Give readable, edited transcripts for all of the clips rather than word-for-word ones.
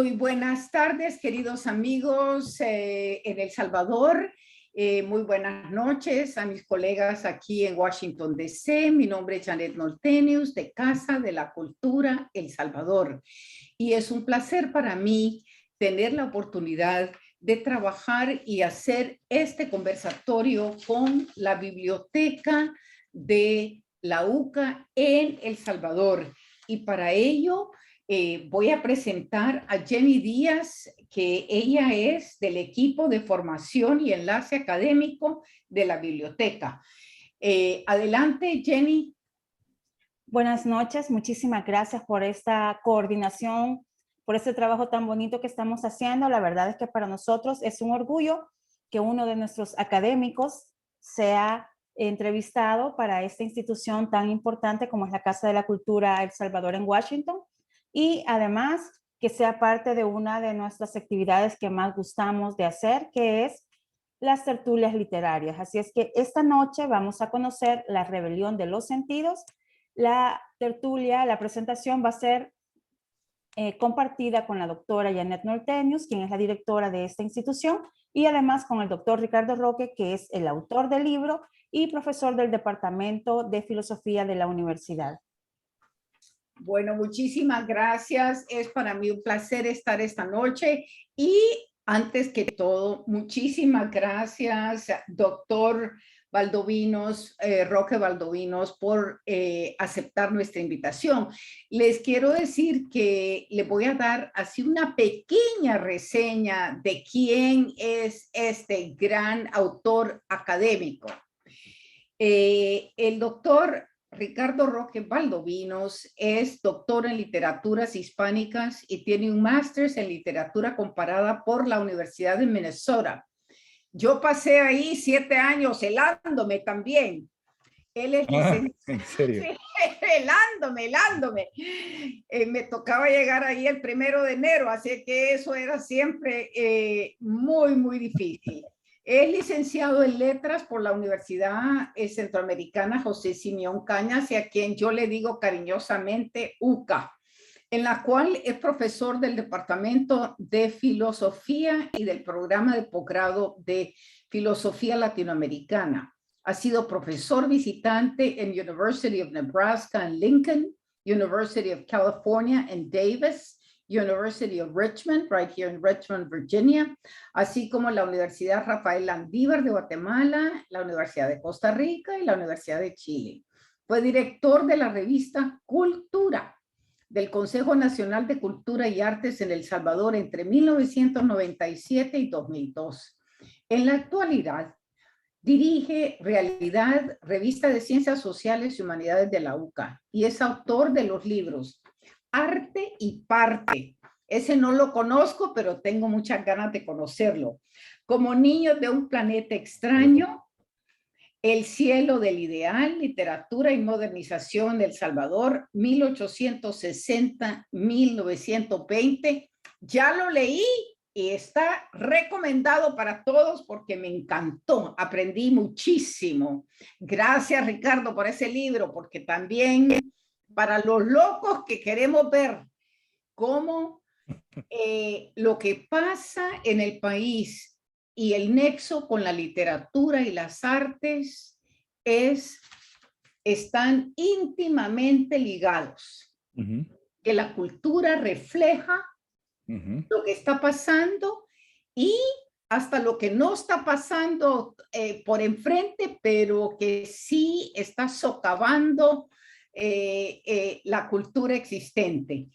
Muy buenas tardes, queridos amigos en El Salvador. Muy buenas noches a mis colegas aquí en Washington, D.C. Mi nombre es Janet Noltenius, de Casa de la Cultura El Salvador. Y es un placer para mí tener la oportunidad de trabajar y hacer este conversatorio con la biblioteca de la UCA en El Salvador. Y para ello voy a presentar a Jenny Díaz, que ella es del equipo de formación y enlace académico de la biblioteca. Adelante, Jenny. Buenas noches, muchísimas gracias por esta coordinación, por este trabajo tan bonito que estamos haciendo. La verdad es que para nosotros es un orgullo que uno de nuestros académicos sea entrevistado para esta institución tan importante como es la Casa de la Cultura El Salvador en Washington, y además que sea parte de una de nuestras actividades que más gustamos de hacer, que es las tertulias literarias. Así es que esta noche vamos a conocer La rebelión de los sentidos. La tertulia, la presentación va a ser compartida con la doctora Janet Noltenius, quien es la directora de esta institución, y además con el doctor Ricardo Roque, que es el autor del libro y profesor del Departamento de Filosofía de la Universidad. Bueno, muchísimas gracias. Es para mí un placer estar esta noche. Y antes que todo, muchísimas gracias, doctor Valdovinos, Roque Valdovinos, por aceptar nuestra invitación. Les quiero decir que les voy a dar así una pequeña reseña de quién es este gran autor académico. El doctor Ricardo Roque Valdovinos es doctor en literaturas hispánicas y tiene un máster en literatura comparada por la Universidad de Minnesota. Yo pasé ahí 7 años helándome también. Él es licenciado. ¿En serio? Sí, helándome. Me tocaba llegar ahí el 1 de enero, así que eso era siempre muy difícil. Es licenciado en letras por la Universidad Centroamericana José Simeón Cañas, y a quien yo le digo cariñosamente UCA, en la cual es profesor del Departamento de Filosofía y del programa de posgrado de Filosofía Latinoamericana. Ha sido profesor visitante en University of Nebraska en Lincoln, University of California en Davis, University of Richmond, right here in Richmond, Virginia, así como la Universidad Rafael Landívar de Guatemala, la Universidad de Costa Rica y la Universidad de Chile. Fue director de la revista Cultura del Consejo Nacional de Cultura y Artes en El Salvador entre 1997 y 2002. En la actualidad, dirige Realidad, revista de Ciencias Sociales y Humanidades de la UCA, y es autor de los libros Arte y Parte. Ese no lo conozco, pero tengo muchas ganas de conocerlo. Como niños de un planeta extraño, El cielo del ideal, literatura y modernización de El Salvador, 1860-1920. Ya lo leí y está recomendado para todos porque me encantó. Aprendí muchísimo. Gracias, Ricardo, por ese libro, porque también para los locos que queremos ver cómo lo que pasa en el país y el nexo con la literatura y las artes están íntimamente ligados. Que la cultura refleja lo que está pasando y hasta lo que no está pasando por enfrente, pero que sí está socavando la cultura existente.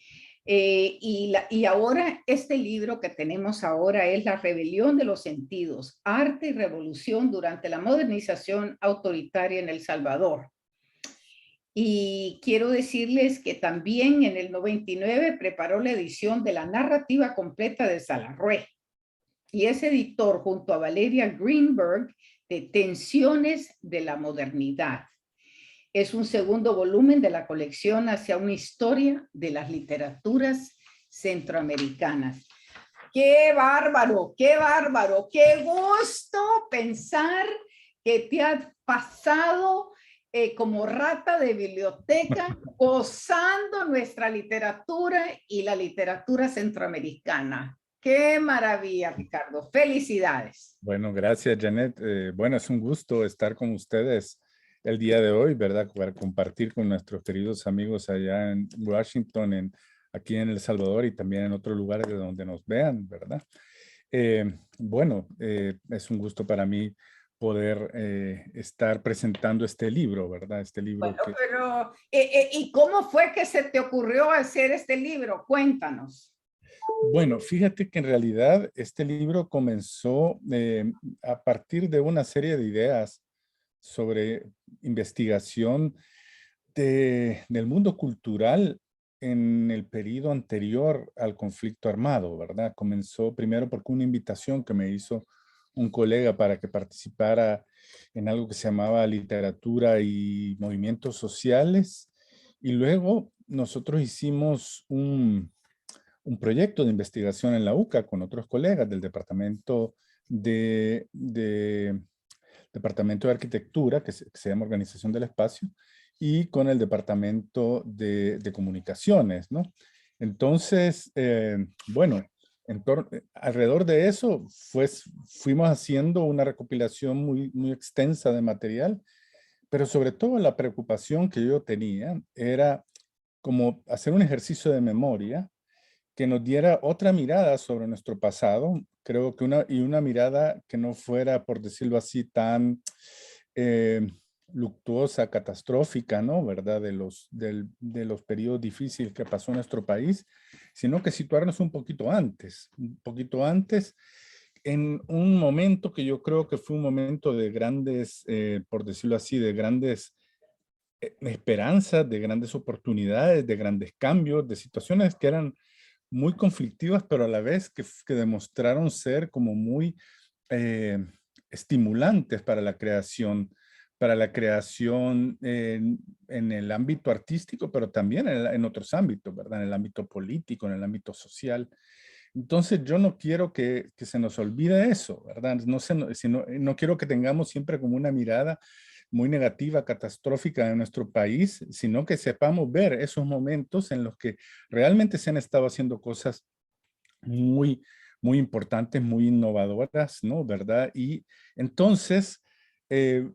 Y ahora este libro que tenemos ahora es La rebelión de los sentidos, arte y revolución durante la modernización autoritaria en El Salvador. Y quiero decirles que también en el 99 preparó la edición de la narrativa completa de Salarrué, y es editor junto a Valeria Greenberg de Tensiones de la Modernidad. Es un segundo volumen de la colección Hacia una historia de las literaturas centroamericanas. ¡Qué bárbaro! ¡Qué bárbaro! ¡Qué gusto pensar que te has pasado como rata de biblioteca, gozando nuestra literatura y la literatura centroamericana. Qué maravilla, Ricardo. Felicidades. Bueno, gracias, Janet. Bueno, es un gusto estar con ustedes el día de hoy, ¿verdad? Para compartir con nuestros queridos amigos allá en Washington, aquí en El Salvador y también en otros lugares de donde nos vean, ¿verdad? Bueno, es un gusto para mí poder estar presentando este libro, ¿verdad? Este libro bueno, pero ¿y cómo fue que se te ocurrió hacer este libro? Cuéntanos. Bueno, fíjate que en realidad este libro comenzó a partir de una serie de ideas sobre investigación del mundo cultural en el periodo anterior al conflicto armado, ¿verdad? Comenzó primero porque una invitación que me hizo un colega para que participara en algo que se llamaba literatura y movimientos sociales. Y luego nosotros hicimos un proyecto de investigación en la UCA con otros colegas del Departamento de Arquitectura, que se llama Organización del Espacio, y con el Departamento de Comunicaciones, ¿no? Entonces, bueno, alrededor de eso fuimos haciendo una recopilación muy extensa de material, pero sobre todo la preocupación que yo tenía era como hacer un ejercicio de memoria que nos diera otra mirada sobre nuestro pasado, creo que una mirada que no fuera, por decirlo así, tan luctuosa, catastrófica, ¿no? ¿Verdad? De los periodos difíciles que pasó nuestro país, sino que situarnos un poquito antes, en un momento que yo creo que fue un momento de grandes, por decirlo así, de grandes esperanzas, de grandes oportunidades, de grandes cambios, de situaciones que eran muy conflictivas, pero a la vez que demostraron ser como muy eh, estimulantes para la creación en el ámbito artístico, pero también en otros ámbitos, ¿verdad? En el ámbito político, en el ámbito social. Entonces yo no quiero que se nos olvide eso, ¿verdad? No quiero que tengamos siempre como una mirada muy negativa, catastrófica de nuestro país, sino que sepamos ver esos momentos en los que realmente se han estado haciendo cosas muy, muy importantes, muy innovadoras, ¿no? ¿Verdad? Y entonces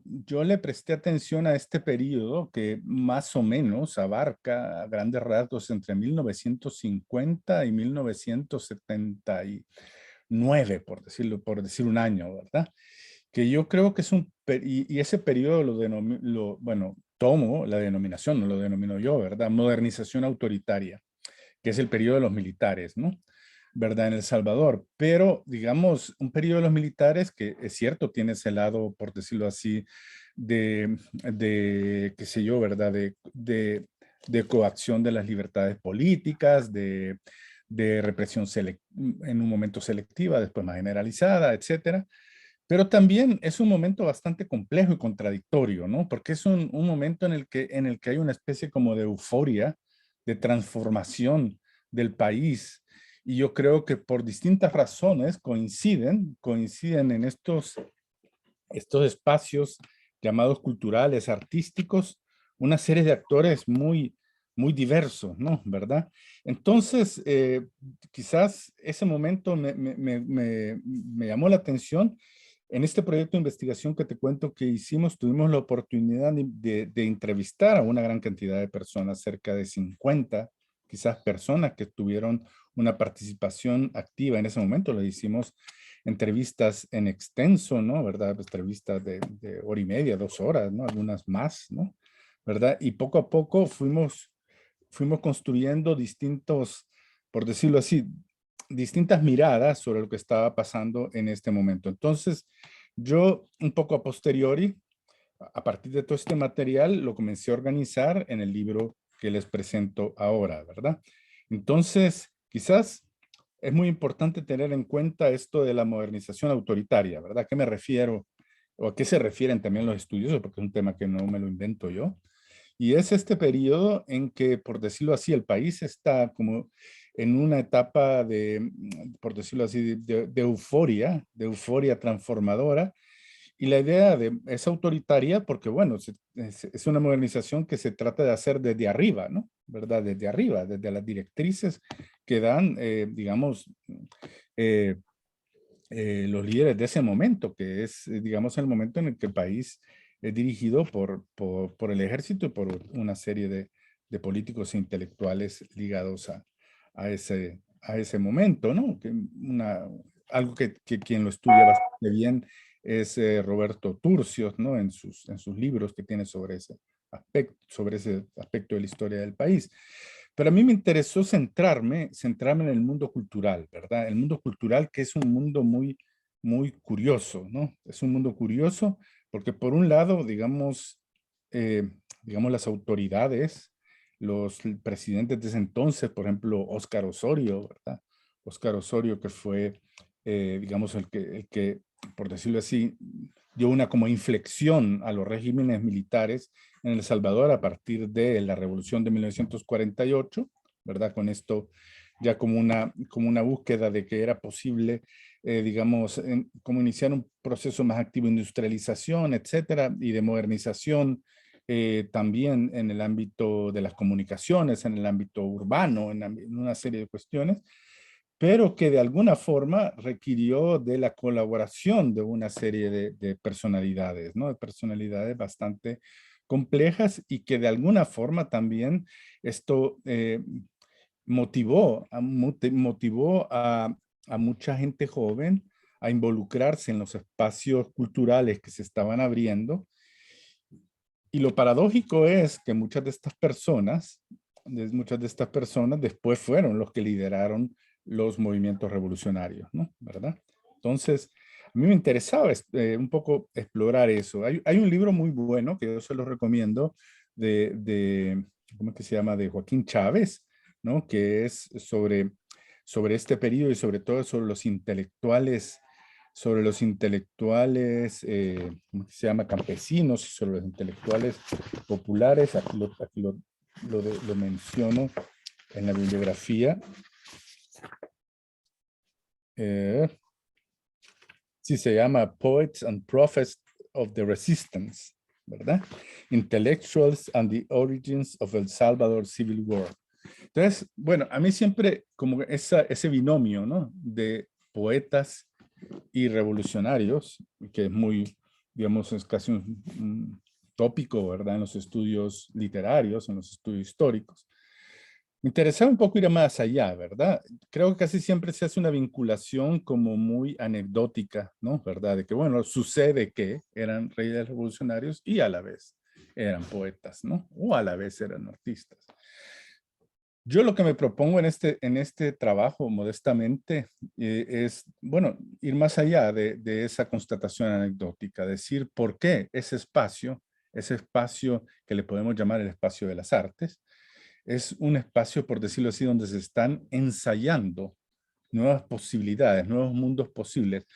yo le presté atención a este periodo que más o menos abarca a grandes rasgos entre 1950 y 1979, por decir un año, ¿verdad? Que yo creo que es y ese periodo bueno, tomo la denominación, no lo denomino yo, ¿verdad? Modernización autoritaria, que es el periodo de los militares, ¿no? ¿Verdad? En El Salvador. Pero, digamos, un periodo de los militares que es cierto, tiene ese lado, por decirlo así, qué sé yo, ¿verdad? De coacción de las libertades políticas, de represión en un momento selectiva, después más generalizada, etcétera. Pero también es un momento bastante complejo y contradictorio, ¿no? Porque es un momento en el que hay una especie como de euforia, de transformación del país. Y yo creo que por distintas razones coinciden en estos espacios llamados culturales, artísticos, una serie de actores muy diversos, ¿no? ¿Verdad? Entonces, quizás ese momento me llamó la atención. En este proyecto de investigación que te cuento que hicimos, tuvimos la oportunidad de entrevistar a una gran cantidad de personas, cerca de 50, quizás personas que tuvieron una participación activa en ese momento. Le hicimos entrevistas en extenso, ¿no? ¿Verdad? Entrevistas de hora y media, 2 horas, ¿no? Algunas más, ¿no? ¿Verdad? Y poco a poco fuimos construyendo por decirlo así, distintas miradas sobre lo que estaba pasando en este momento. Entonces, yo un poco a posteriori, a partir de todo este material, lo comencé a organizar en el libro que les presento ahora, ¿verdad? Entonces, quizás es muy importante tener en cuenta esto de la modernización autoritaria, ¿verdad? ¿A qué me refiero? ¿O a qué se refieren también los estudiosos? Porque es un tema que no me lo invento yo. Y es este periodo en que, por decirlo así, el país está como en una etapa por decirlo así, de euforia transformadora, Y la idea es autoritaria porque, bueno, es una modernización que se trata de hacer desde arriba, ¿no? ¿Verdad? Desde arriba, desde las directrices que dan, digamos, eh, los líderes de ese momento, que es, digamos, el momento en el que el país es dirigido por el ejército y por una serie de políticos e intelectuales ligados a ese momento, ¿no? Algo que quien lo estudia bastante bien es Roberto Turcios, ¿no? En sus libros que tiene sobre ese aspecto de la historia del país. Pero a mí me interesó centrarme en el mundo cultural, ¿verdad? El mundo cultural, que es un mundo muy curioso, ¿no? Es un mundo curioso porque por un lado, digamos las autoridades, los presidentes de ese entonces, por ejemplo, Óscar Osorio, ¿verdad? Óscar Osorio, que fue, digamos, el que, por decirlo así, dio una como inflexión a los regímenes militares en El Salvador a partir de la Revolución de 1948, ¿verdad? Con esto ya como una búsqueda de que era posible, digamos, como iniciar un proceso más activo de industrialización, etcétera, y de modernización también en el ámbito de las comunicaciones, en el ámbito urbano, en una serie de cuestiones, pero que de alguna forma requirió de la colaboración de una serie de personalidades, ¿no? De personalidades bastante complejas y que de alguna forma también esto motivó a mucha gente joven a involucrarse en los espacios culturales que se estaban abriendo. Y lo paradójico es que muchas de estas personas después fueron los que lideraron los movimientos revolucionarios, ¿no? ¿Verdad? Entonces, a mí me interesaba un poco explorar eso. Hay un libro muy bueno que yo se lo recomiendo ¿cómo es que se llama? De Joaquín Chávez, ¿no? Que es sobre este periodo y sobre todo sobre los intelectuales, ¿cómo se llama? Campesinos, y sobre los intelectuales populares. Aquí lo menciono en la bibliografía. Sí, se llama Poets and Prophets of the Resistance, ¿verdad? Intellectuals and the Origins of El Salvador Civil War. Entonces, bueno, a mí siempre como ese binomio, ¿no? De poetas y revolucionarios, que es muy, digamos, es casi un tópico, ¿verdad? En los estudios literarios, en los estudios históricos. Me interesaba un poco ir más allá, ¿verdad? Creo que casi siempre se hace una vinculación como muy anecdótica, ¿no? ¿Verdad? De que, bueno, sucede que eran reyes revolucionarios y a la vez eran poetas, ¿no? O a la vez eran artistas. Yo lo que me propongo en este trabajo, modestamente, es, bueno, ir más allá de esa constatación anecdótica, decir por qué ese espacio que le podemos llamar el espacio de las artes, es un espacio, por decirlo así, donde se están ensayando nuevas posibilidades, nuevos mundos posibles.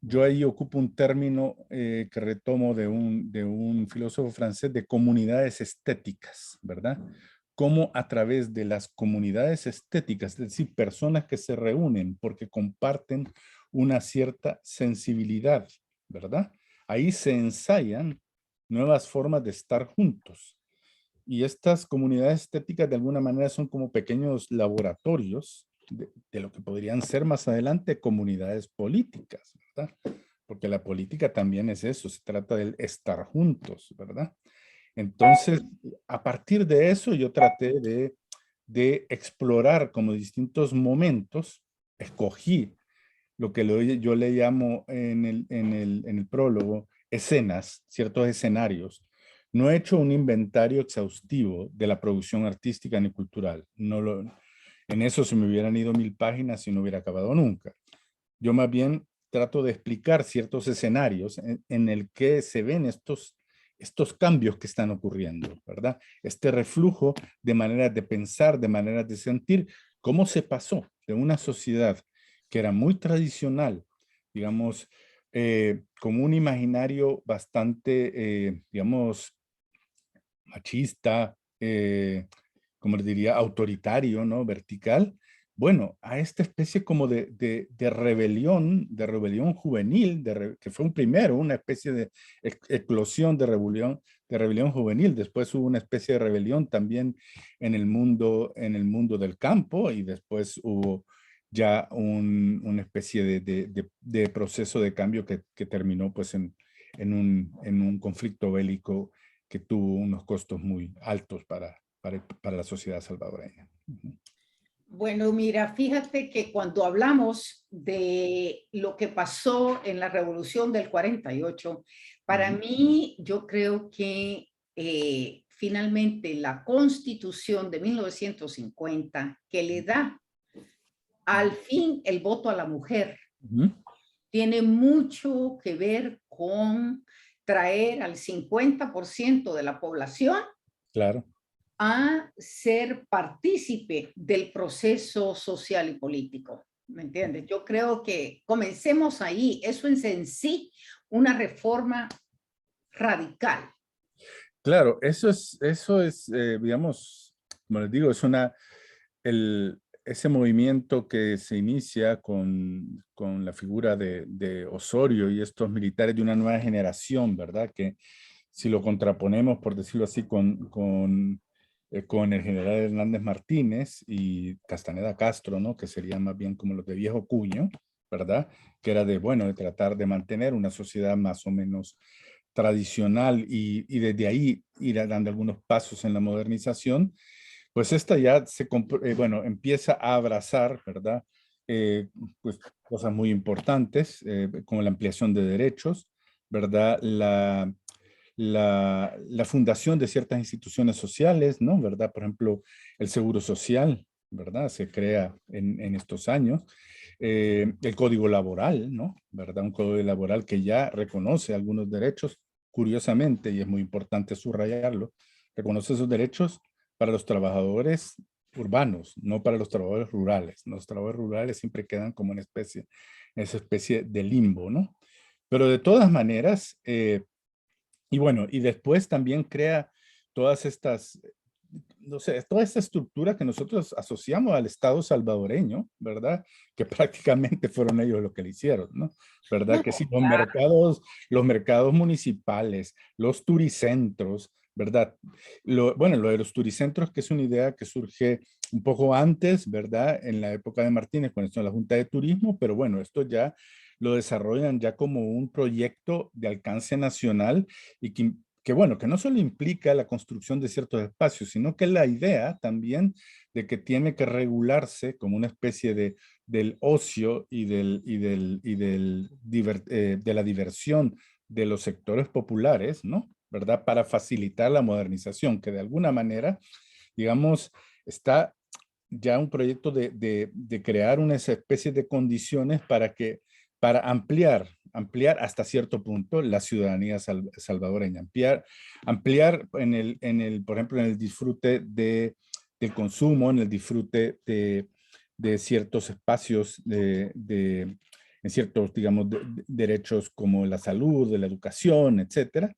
Yo ahí ocupo un término que retomo de un filósofo francés de comunidades estéticas, ¿verdad? Cómo a través de las comunidades estéticas, es decir, personas que se reúnen porque comparten una cierta sensibilidad, ¿verdad? Ahí se ensayan nuevas formas de estar juntos. Y estas comunidades estéticas de alguna manera son como pequeños laboratorios de lo que podrían ser más adelante comunidades políticas, ¿verdad? Porque la política también es eso, se trata de estar juntos, ¿verdad? Entonces, a partir de eso yo traté de explorar como distintos momentos, escogí lo que yo le llamo en el prólogo escenas, ciertos escenarios. No he hecho un inventario exhaustivo de la producción artística ni cultural. En eso se me hubieran ido 1000 páginas y no hubiera acabado nunca. Yo más bien trato de explicar ciertos escenarios en el que se ven estos cambios que están ocurriendo, ¿verdad? Este reflujo de maneras de pensar, de maneras de sentir, cómo se pasó de una sociedad que era muy tradicional, digamos, como un imaginario bastante, digamos, machista, como les diría, autoritario, ¿no? Vertical, bueno, a esta especie como de rebelión juvenil, que fue un primero, una especie de eclosión de rebelión juvenil. Después hubo una especie de rebelión también en el mundo del campo, y después hubo ya una especie de proceso de cambio que terminó pues en un conflicto bélico que tuvo unos costos muy altos para la sociedad salvadoreña. Bueno, mira, fíjate que cuando hablamos de lo que pasó en la Revolución del 48, para mí yo creo que finalmente la Constitución de 1950, que le da al fin el voto a la mujer, tiene mucho que ver con traer al 50% de la población, claro, a ser partícipe del proceso social y político. ¿Me entiendes? Yo creo que comencemos ahí. Eso es en sí una reforma radical. Claro, eso es digamos, como les digo, ese movimiento que se inicia con la figura de Osorio y estos militares de una nueva generación, ¿verdad? Que si lo contraponemos, por decirlo así, con el general Hernández Martínez y Castaneda Castro, ¿no? Que serían más bien como los de viejo cuño, ¿verdad? Que era de tratar de mantener una sociedad más o menos tradicional y desde ahí ir dando algunos pasos en la modernización. Pues esta ya empieza a abrazar, ¿verdad? Pues cosas muy importantes, como la ampliación de derechos, ¿verdad? La fundación de ciertas instituciones sociales, ¿no? ¿Verdad? Por ejemplo, el Seguro Social, ¿verdad? Se crea en estos años. El Código Laboral, ¿no? ¿Verdad? Un código laboral que ya reconoce algunos derechos, curiosamente, y es muy importante subrayarlo, reconoce esos derechos para los trabajadores urbanos, no para los trabajadores rurales. Los trabajadores rurales siempre quedan como en esa especie de limbo, ¿no? Pero de todas maneras, y bueno, y después también crea todas estas, no sé, toda esta estructura que nosotros asociamos al Estado salvadoreño, ¿verdad? Que prácticamente fueron ellos los que le hicieron, ¿no? ¿Verdad? No, Que sí, claro. los mercados municipales, los turicentros, ¿verdad? Bueno, lo de los turicentros, que es una idea que surge un poco antes, ¿verdad? En la época de Martínez, con esto de la Junta de Turismo, pero bueno, esto ya lo desarrollan ya como un proyecto de alcance nacional y que bueno, que no solo implica la construcción de ciertos espacios, sino que la idea también de que tiene que regularse como una especie del ocio de la diversión de los sectores populares, ¿no? ¿Verdad? Para facilitar la modernización, que de alguna manera, digamos, está ya un proyecto de crear una especie de condiciones para ampliar hasta cierto punto la ciudadanía salvadoreña, ampliar por ejemplo, en el disfrute del consumo, en el disfrute de ciertos espacios, en ciertos, digamos, derechos como la salud, de la educación, etcétera.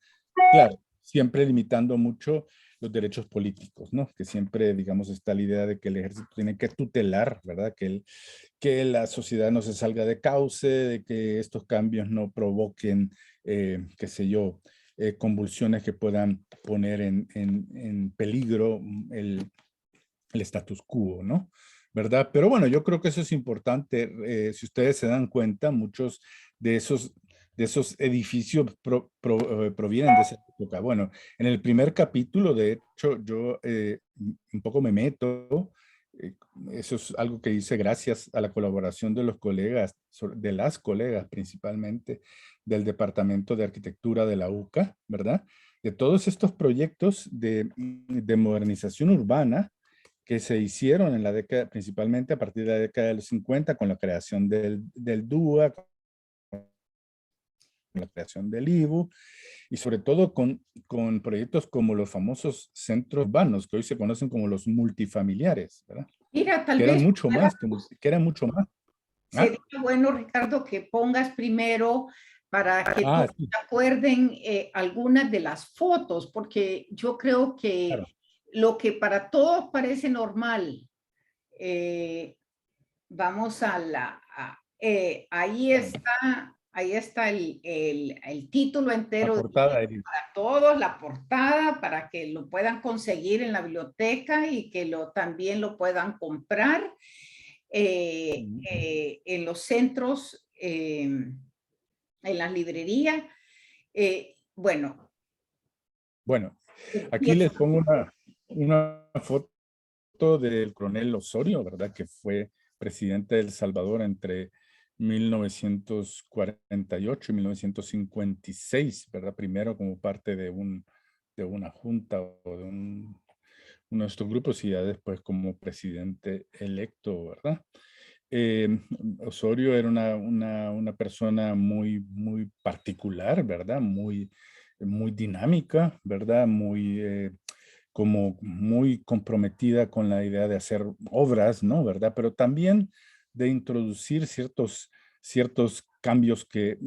Claro, siempre limitando mucho los derechos políticos, ¿no? Que siempre, digamos, está la idea de que el ejército tiene que tutelar, ¿verdad? Que la sociedad no se salga de cauce, de que estos cambios no provoquen, qué sé yo, convulsiones que puedan poner en peligro el status quo, ¿no? ¿Verdad? Pero bueno, yo creo que eso es importante. Si ustedes se dan cuenta, muchos de esos edificios provienen de esa época. Bueno, en el primer capítulo, de hecho, yo un poco me meto. eh, Eso es algo que hice gracias a la colaboración de los colegas, de las colegas principalmente, del Departamento de Arquitectura de la UCA, ¿verdad? De todos estos proyectos de modernización urbana que se hicieron en la década, principalmente a partir de la década de los 50, con la creación del DUA, con la creación del IBU, y sobre todo con proyectos como los famosos centros urbanos, que hoy se conocen como los multifamiliares, ¿verdad? Mira, tal Que eran vez mucho más, que eran mucho más. ¿Ah? sería bueno, Ricardo, que pongas primero para que Ah, todos sí, acuerden algunas de las fotos, porque yo creo que claro. lo que para todos parece normal, eh, vamos a ahí está el título La entero portada, Edith. para todos, la portada, para que lo puedan conseguir en la biblioteca y que también lo puedan comprar en los centros, en las librerías. Bueno, Bueno, aquí les pongo una foto del coronel Osorio, ¿verdad? Que fue presidente de El Salvador entre 1948 y 1956, ¿verdad? Primero como parte de una junta o de uno de estos grupos y ya después como presidente electo, ¿verdad? Eh, Osorio era una persona muy particular, ¿verdad? Muy dinámica, ¿verdad? Como muy comprometida con la idea de hacer obras, ¿no? ¿Verdad? Pero también de introducir ciertos cambios que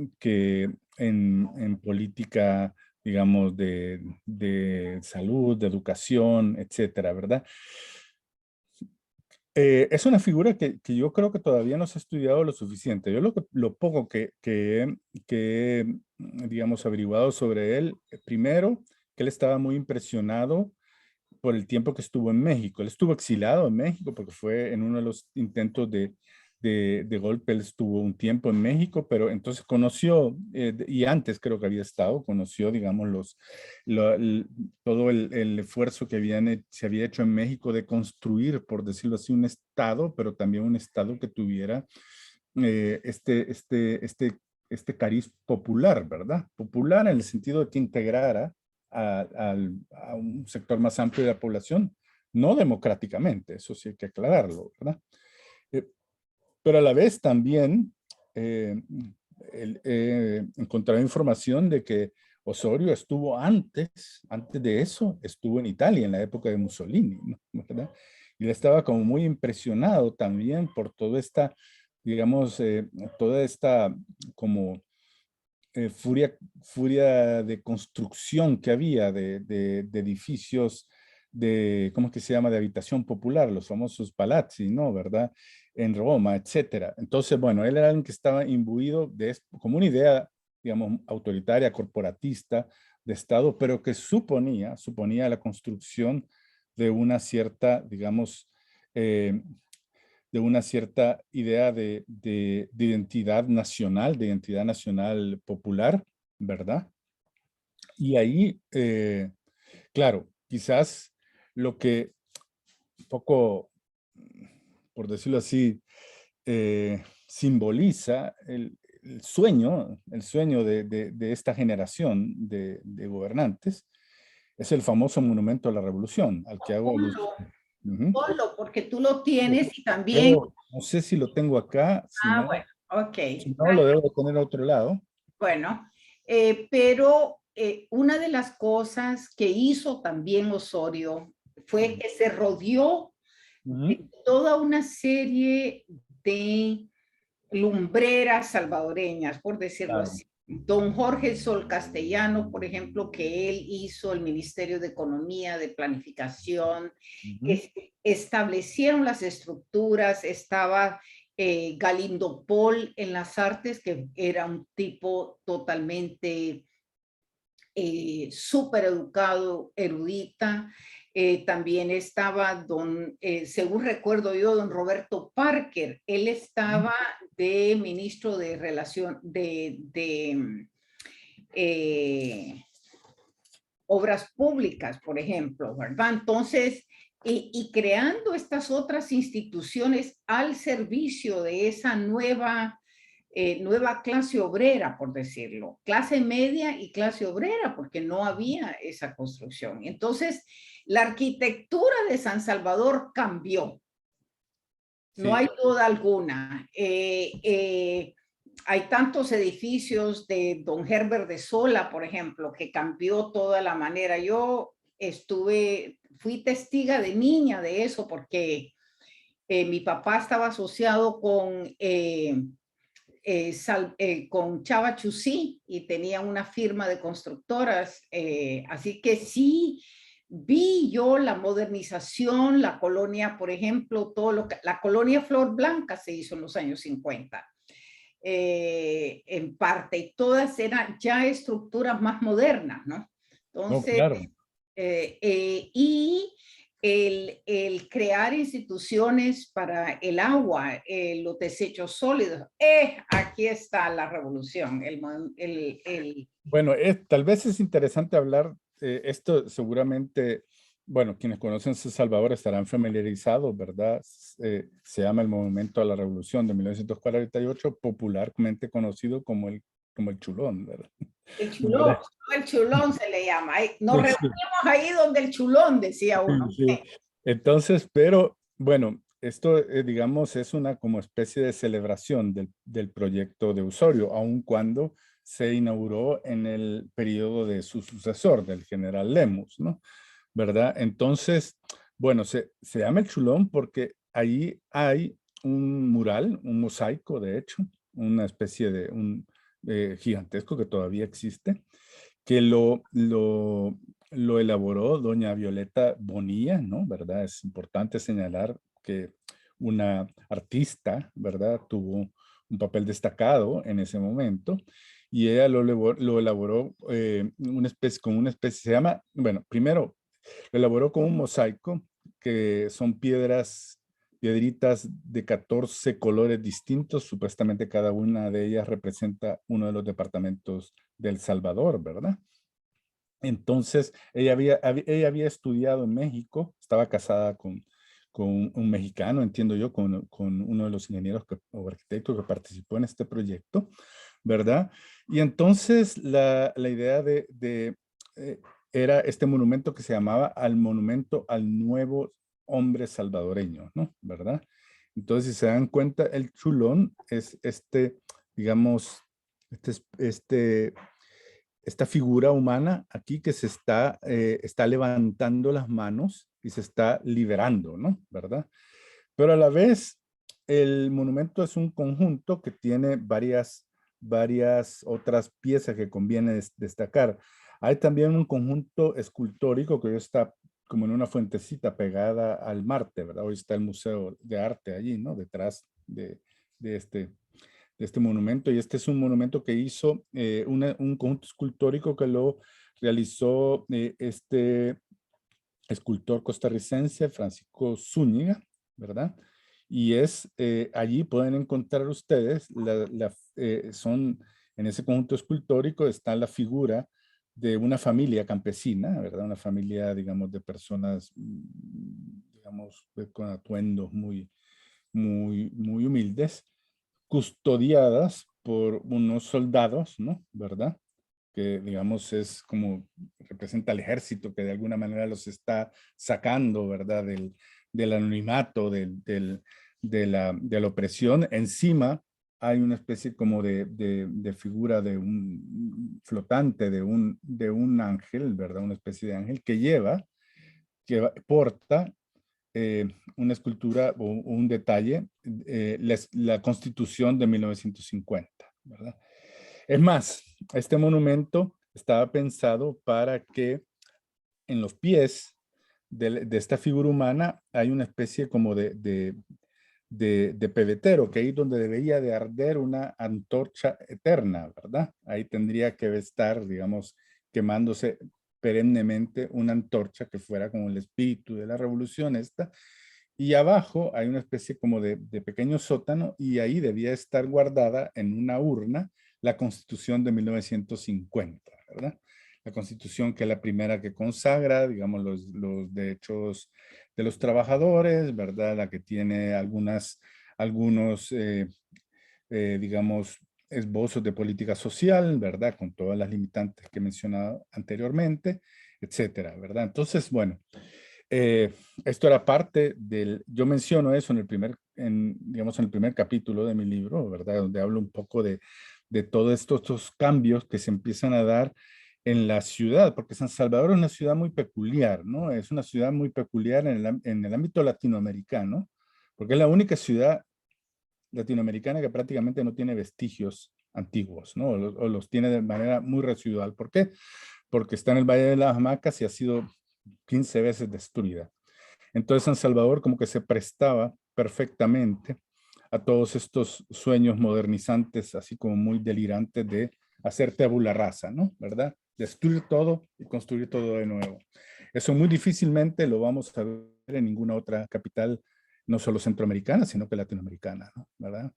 en política, digamos, de salud, de educación, etcétera, ¿verdad? Es una figura que yo creo que todavía no se ha estudiado lo suficiente. Yo lo poco que digamos, averiguado sobre él, primero, que él estaba muy impresionado por el tiempo que estuvo en México. Él estuvo exilado en México porque fue en uno de los intentos de golpe, él estuvo un tiempo en México, pero entonces conoció, y antes creo que había estado, conoció, digamos, todo el esfuerzo que se había hecho en México de construir, por decirlo así, un Estado, pero también un Estado que tuviera este cariz popular, ¿verdad? Popular en el sentido de que integrara a un sector más amplio de la población, no democráticamente, eso sí hay que aclararlo, ¿verdad? Eh, pero a la vez también encontré información de que Osorio estuvo antes de eso, estuvo en Italia en la época de Mussolini, ¿no? ¿Verdad? Y él estaba como muy impresionado también por toda esta, digamos, toda esta como furia de construcción que había de edificios ¿cómo es que se llama? De habitación popular, los famosos palazzi, ¿no? ¿Verdad? En Roma, etcétera. Entonces, bueno, él era alguien que estaba imbuido como una idea, digamos, autoritaria, corporatista de Estado, pero que suponía la construcción de una cierta, digamos, de una cierta idea de de identidad nacional popular, ¿verdad? Y ahí, claro, quizás lo que un poco, por decirlo así, simboliza el sueño de esta generación de gobernantes, es el famoso monumento a la revolución, al que hago alusión. Ujú. ponlo, porque tú lo tienes y también. No sé si lo tengo acá, Bueno, ok. si no lo debo tener a otro lado. Bueno, pero una de las cosas que hizo también Osorio fue que se rodeó de toda una serie de lumbreras salvadoreñas, por decirlo Claro. así. Don Jorge Sol Castellano, por ejemplo, que él hizo el Ministerio de Economía, de Planificación, establecieron las estructuras, estaba Galindo Pol en las artes, que era un tipo totalmente súper educado, erudita. También estaba según recuerdo yo, don Roberto Parker. Él estaba de ministro de Relación Obras Públicas, por ejemplo, ¿verdad? Entonces, y creando estas otras instituciones al servicio de esa nueva clase obrera, por decirlo, clase media y clase obrera, porque no había esa construcción. Entonces, la arquitectura de San Salvador cambió. No Sí. hay duda alguna. Hay tantos edificios de don Herbert de Sola, por ejemplo, que cambió toda la manera. Yo fui testiga de niña de eso porque mi papá estaba asociado con Chava Chusí y tenía una firma de constructoras, así que sí vi yo la modernización, la colonia, por ejemplo, la colonia Flor Blanca se hizo en los años 50. En parte, y todas eran ya estructuras más modernas, ¿no? No, Entonces, claro. y el crear instituciones para el agua, los desechos sólidos, aquí está la revolución. Bueno, tal vez es interesante hablar, esto seguramente, bueno, quienes conocen San Salvador estarán familiarizados, ¿verdad? Se llama el Movimiento a la Revolución de 1948, popularmente conocido como el Chulón, ¿verdad? ¿Verdad? El chulón se le llama. Nos reunimos ahí donde el chulón, decía uno. Sí. Entonces, pero bueno, esto, digamos, es una como especie de celebración del proyecto de Osorio, aun cuando se inauguró en el periodo de su sucesor, del general Lemus, ¿no? ¿Verdad? Entonces, bueno, se llama el Chulón porque ahí hay un mural, un mosaico, de hecho, una especie de un gigantesco que todavía existe, que lo elaboró doña Violeta Bonilla, ¿no? ¿Verdad? Es importante señalar que una artista, ¿verdad? Tuvo un papel destacado en ese momento y ella lo elaboró con una especie, se llama, bueno, primero lo elaboró con un mosaico que son piedritas de 14 colores distintos, supuestamente cada una de ellas representa uno de los departamentos del Salvador, ¿verdad? Entonces, ella había estudiado en México, estaba casada con un mexicano, entiendo yo, con uno de los ingenieros o arquitectos que participó en este proyecto, ¿verdad? Y entonces la idea era este monumento que se llamaba al Monumento al Nuevo Hombre Salvadoreño, ¿no? ¿Verdad? Entonces, si se dan cuenta, el chulón es digamos, esta figura humana aquí que está levantando las manos y se está liberando, ¿no? ¿Verdad? Pero a la vez, el monumento es un conjunto que tiene varias otras piezas que conviene destacar. Hay también un conjunto escultórico que hoy está como en una fuentecita pegada al Marte, ¿verdad? Hoy está el Museo de Arte allí, ¿no? Detrás de este monumento. Y este es un monumento que hizo un conjunto escultórico que lo realizó este escultor costarricense Francisco Zúñiga, ¿verdad? Y allí pueden encontrar ustedes, en ese conjunto escultórico está la figura de una familia campesina, ¿verdad? Una familia, digamos, de personas, digamos, con atuendos muy humildes, custodiadas por unos soldados, ¿no? ¿Verdad? Que digamos es como representa al ejército que de alguna manera los está sacando, ¿verdad? Del anonimato, de la opresión. Encima hay una especie como de figura de un flotante, de un ángel, ¿verdad? Una especie de ángel que porta una escultura o un detalle, la Constitución de 1950, ¿verdad? Es más, este monumento estaba pensado para que en los pies de esta figura humana hay una especie como de pebetero, que ahí es donde debería de arder una antorcha eterna, ¿verdad? Ahí tendría que estar, digamos, quemándose perennemente una antorcha que fuera como el espíritu de la revolución esta. Y abajo hay una especie como de pequeño sótano y ahí debía estar guardada en una urna la Constitución de 1950, ¿verdad? La Constitución que es la primera que consagra, digamos, los derechos de los trabajadores, ¿verdad? La que tiene algunos, digamos, esbozos de política social, ¿verdad? Con todas las limitantes que he mencionado anteriormente, etcétera, ¿verdad? Entonces, bueno, esto era parte yo menciono eso digamos, en el primer capítulo de mi libro, ¿verdad? Donde hablo un poco de todos estos cambios que se empiezan a dar en la ciudad, porque San Salvador es una ciudad muy peculiar, ¿no? Es una ciudad muy peculiar en el ámbito latinoamericano, porque es la única ciudad latinoamericana que prácticamente no tiene vestigios antiguos, ¿no? O los tiene de manera muy residual. ¿Por qué? Porque está en el Valle de las Hamacas y ha sido 15 veces destruida. Entonces San Salvador como que se prestaba perfectamente a todos estos sueños modernizantes, así como muy delirantes de hacer tabula rasa, ¿no? ¿Verdad? Destruir todo y construir todo de nuevo. Eso muy difícilmente lo vamos a ver en ninguna otra capital, no solo centroamericana, sino que latinoamericana, ¿no? ¿Verdad?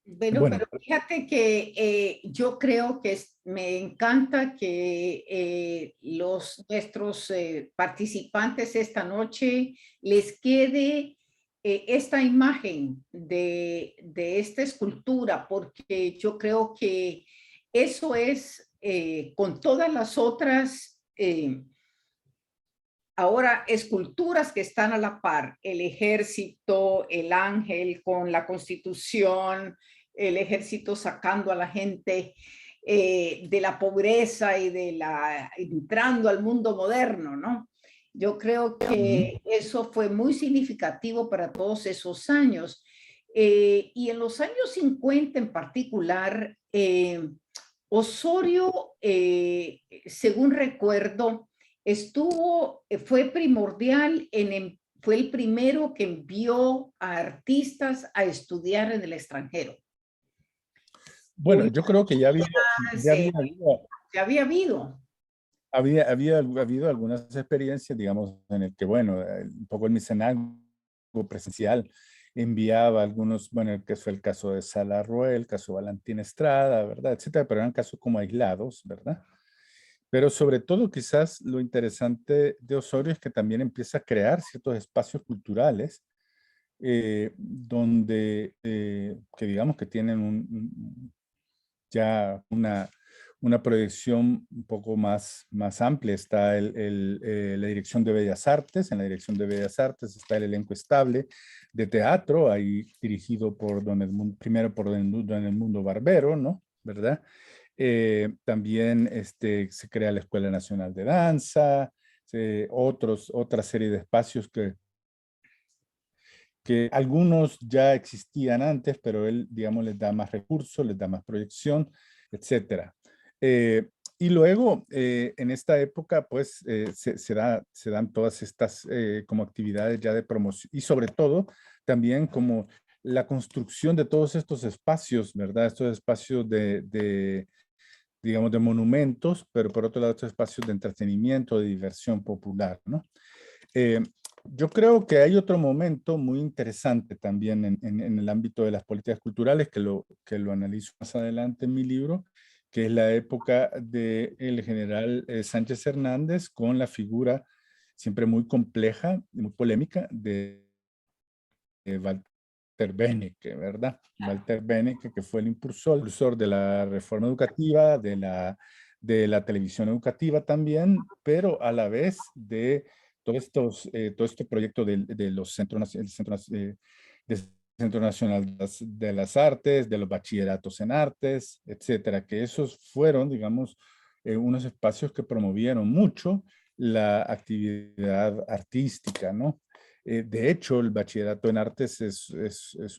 Bueno, pero fíjate que yo creo que me encanta que nuestros participantes esta noche les quede esta imagen de esta escultura, porque yo creo que eso es con todas las otras ahora esculturas que están a la par, el ejército, el ángel con la Constitución, el ejército sacando a la gente de la pobreza y entrando al mundo moderno, ¿no? Yo creo que eso fue muy significativo para todos esos años. Y en los años 50 en particular, Osorio, según recuerdo, fue primordial, fue el primero que envió a artistas a estudiar en el extranjero. Bueno, yo creo que ya había habido algunas experiencias, digamos, en el que, bueno, un poco el mecenazgo presencial enviaba algunos, bueno, que fue el caso de Salarrué, el caso de Valentín Estrada, ¿verdad? Etcétera, pero eran casos como aislados, ¿verdad? Pero sobre todo quizás lo interesante de Osorio es que también empieza a crear ciertos espacios culturales donde, que digamos que tienen ya una proyección un poco más amplia. Está la Dirección de Bellas Artes. En la Dirección de Bellas Artes está el elenco estable de teatro, ahí dirigido por primero por don Edmundo Barbero, ¿no? ¿Verdad? También se crea la Escuela Nacional de Danza, otra serie de espacios que algunos ya existían antes, pero él, digamos, les da más recursos, les da más proyección, etcétera. Y luego, en esta época, pues, se dan todas estas como actividades ya de promoción y sobre todo también como la construcción de todos estos espacios, ¿verdad? Estos espacios digamos, de monumentos, pero por otro lado estos espacios de entretenimiento, de diversión popular, ¿no? Yo creo que hay otro momento muy interesante también en el ámbito de las políticas culturales que lo analizo más adelante en mi libro, que es la época del general Sánchez Hernández con la figura siempre muy compleja, muy polémica de Walter Benecke, ¿verdad? Walter Benecke, que fue el impulsor de la reforma educativa, de la televisión educativa también, pero a la vez de todo este proyecto de los Centro Nacional de las Artes, de los bachilleratos en artes, etcétera, que esos fueron, digamos, unos espacios que promovieron mucho la actividad artística, ¿no? De hecho, el bachillerato en artes es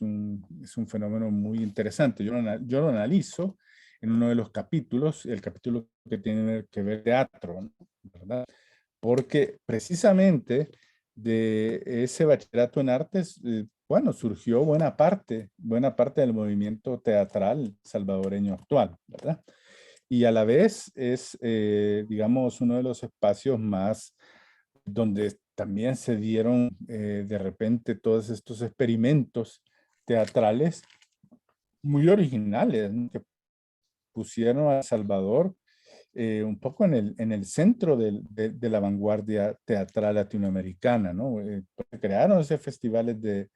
un fenómeno muy interesante. Yo lo analizo en uno de los capítulos, el capítulo que tiene que ver teatro, ¿no? ¿Verdad? Porque precisamente de ese bachillerato en artes, bueno, surgió buena parte del movimiento teatral salvadoreño actual, ¿verdad? Y a la vez es, digamos, uno de los espacios más donde también se dieron de repente todos estos experimentos teatrales muy originales, ¿no? Que pusieron a Salvador un poco en el centro de la vanguardia teatral latinoamericana, ¿no? Crearon esos festivales de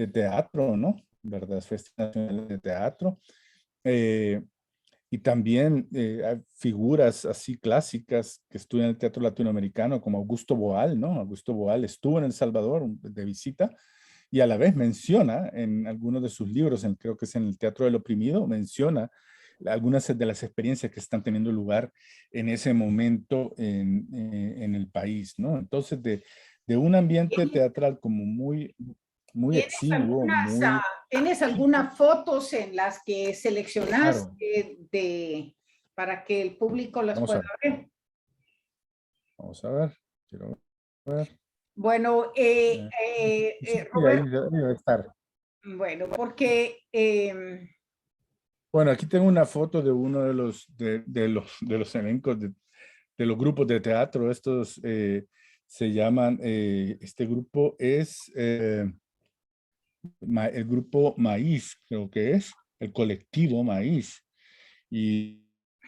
teatro, ¿no? ¿Verdad? Festivales nacionales de teatro. Y también hay figuras así clásicas que estudian el teatro latinoamericano, como Augusto Boal, ¿no? Augusto Boal estuvo en El Salvador de visita y a la vez menciona en algunos de sus libros, creo que es en El Teatro del Oprimido, menciona algunas de las experiencias que están teniendo lugar en ese momento en el país, ¿no? Entonces, de un ambiente teatral como muy exiguo, muy... ¿Tienes algunas fotos en las que seleccionaste Claro. para que el público las Vamos a pueda ver. ver? Vamos a ver. Quiero ver. Bueno, Sí, ahí Roberto, debe estar. bueno, porque Bueno, aquí tengo una foto de uno de los elencos de los grupos de teatro. Estos se llaman, este grupo es el grupo Maíz, creo que es, el colectivo Maíz. Y,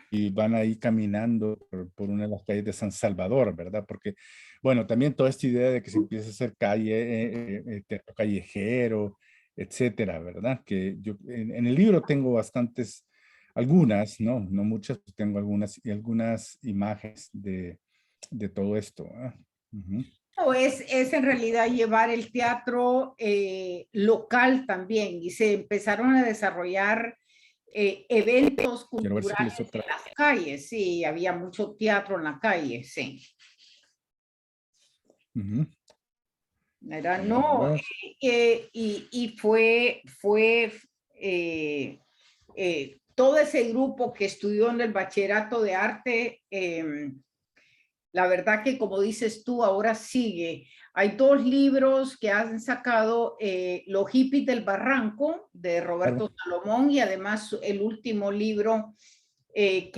y van ahí caminando por una de las calles de San Salvador, ¿verdad? Porque, bueno, también toda esta idea de que se empiece a hacer calle, teatro callejero, etcétera, ¿verdad? Que yo en el libro tengo bastantes, algunas, no, no muchas, pues tengo algunas y algunas imágenes de todo esto, ¿verdad? Ujú. no, es en realidad llevar el teatro local también y se empezaron a desarrollar eventos Quiero ver si culturales les otra. en las calles, sí, había mucho teatro en la calle, sí. Ujú. Era, Quiero no, ver. y fue todo ese grupo que estudió en el bachillerato de arte, la verdad que como dices tú, ahora sigue. Hay dos libros que han sacado, Los hippies del barranco, de Roberto Claro. Salomón, y además el último libro es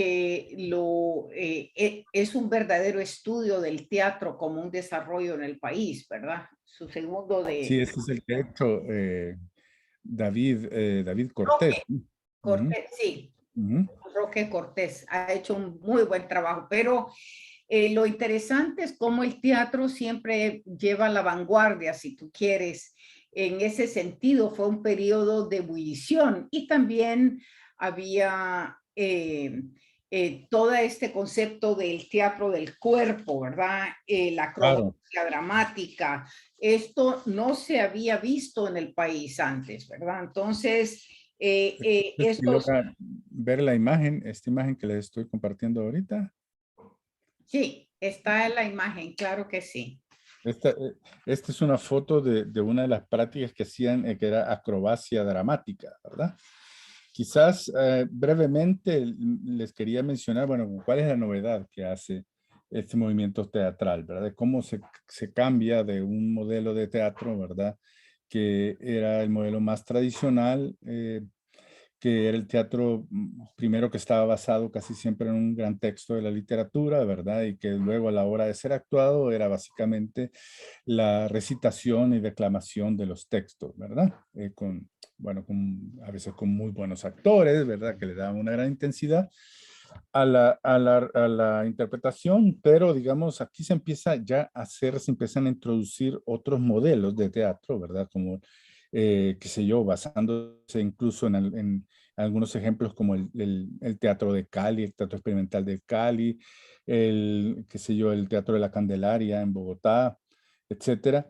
un verdadero estudio del teatro como un desarrollo en el país, ¿verdad? Su segundo Sí, de este es el que ha hecho David Cortés. Roque Ujú, Cortés, sí, ujú. Roque Cortés ha hecho un muy buen trabajo, pero lo interesante es cómo el teatro siempre lleva la vanguardia, si tú quieres. En ese sentido, fue un periodo de ebullición y también había todo este concepto del teatro del cuerpo, ¿verdad? La Claro. acrobacia dramática. Esto no se había visto en el país antes, ¿verdad? Entonces, Si logra ver la imagen, esta imagen que les estoy compartiendo ahorita. sí, está en la imagen, claro que sí. Esta es una foto de una de las prácticas que hacían, que era acrobacia dramática, ¿verdad? Quizás brevemente les quería mencionar, bueno, cuál es la novedad que hace este movimiento teatral, ¿verdad? De cómo se cambia de un modelo de teatro, ¿verdad? Que era el modelo más tradicional, que era el teatro primero que estaba basado casi siempre en un gran texto de la literatura, ¿verdad? Y que luego a la hora de ser actuado era básicamente la recitación y declamación de los textos, ¿verdad? Bueno, a veces con muy buenos actores, ¿verdad? Que le daban una gran intensidad a la interpretación, pero digamos, aquí se empieza ya a hacer, se empiezan a introducir otros modelos de teatro, ¿verdad? Como, qué sé yo, basándose incluso en algunos ejemplos como el teatro de Cali, el teatro experimental de Cali, qué sé yo, el teatro de la Candelaria en Bogotá, etcétera,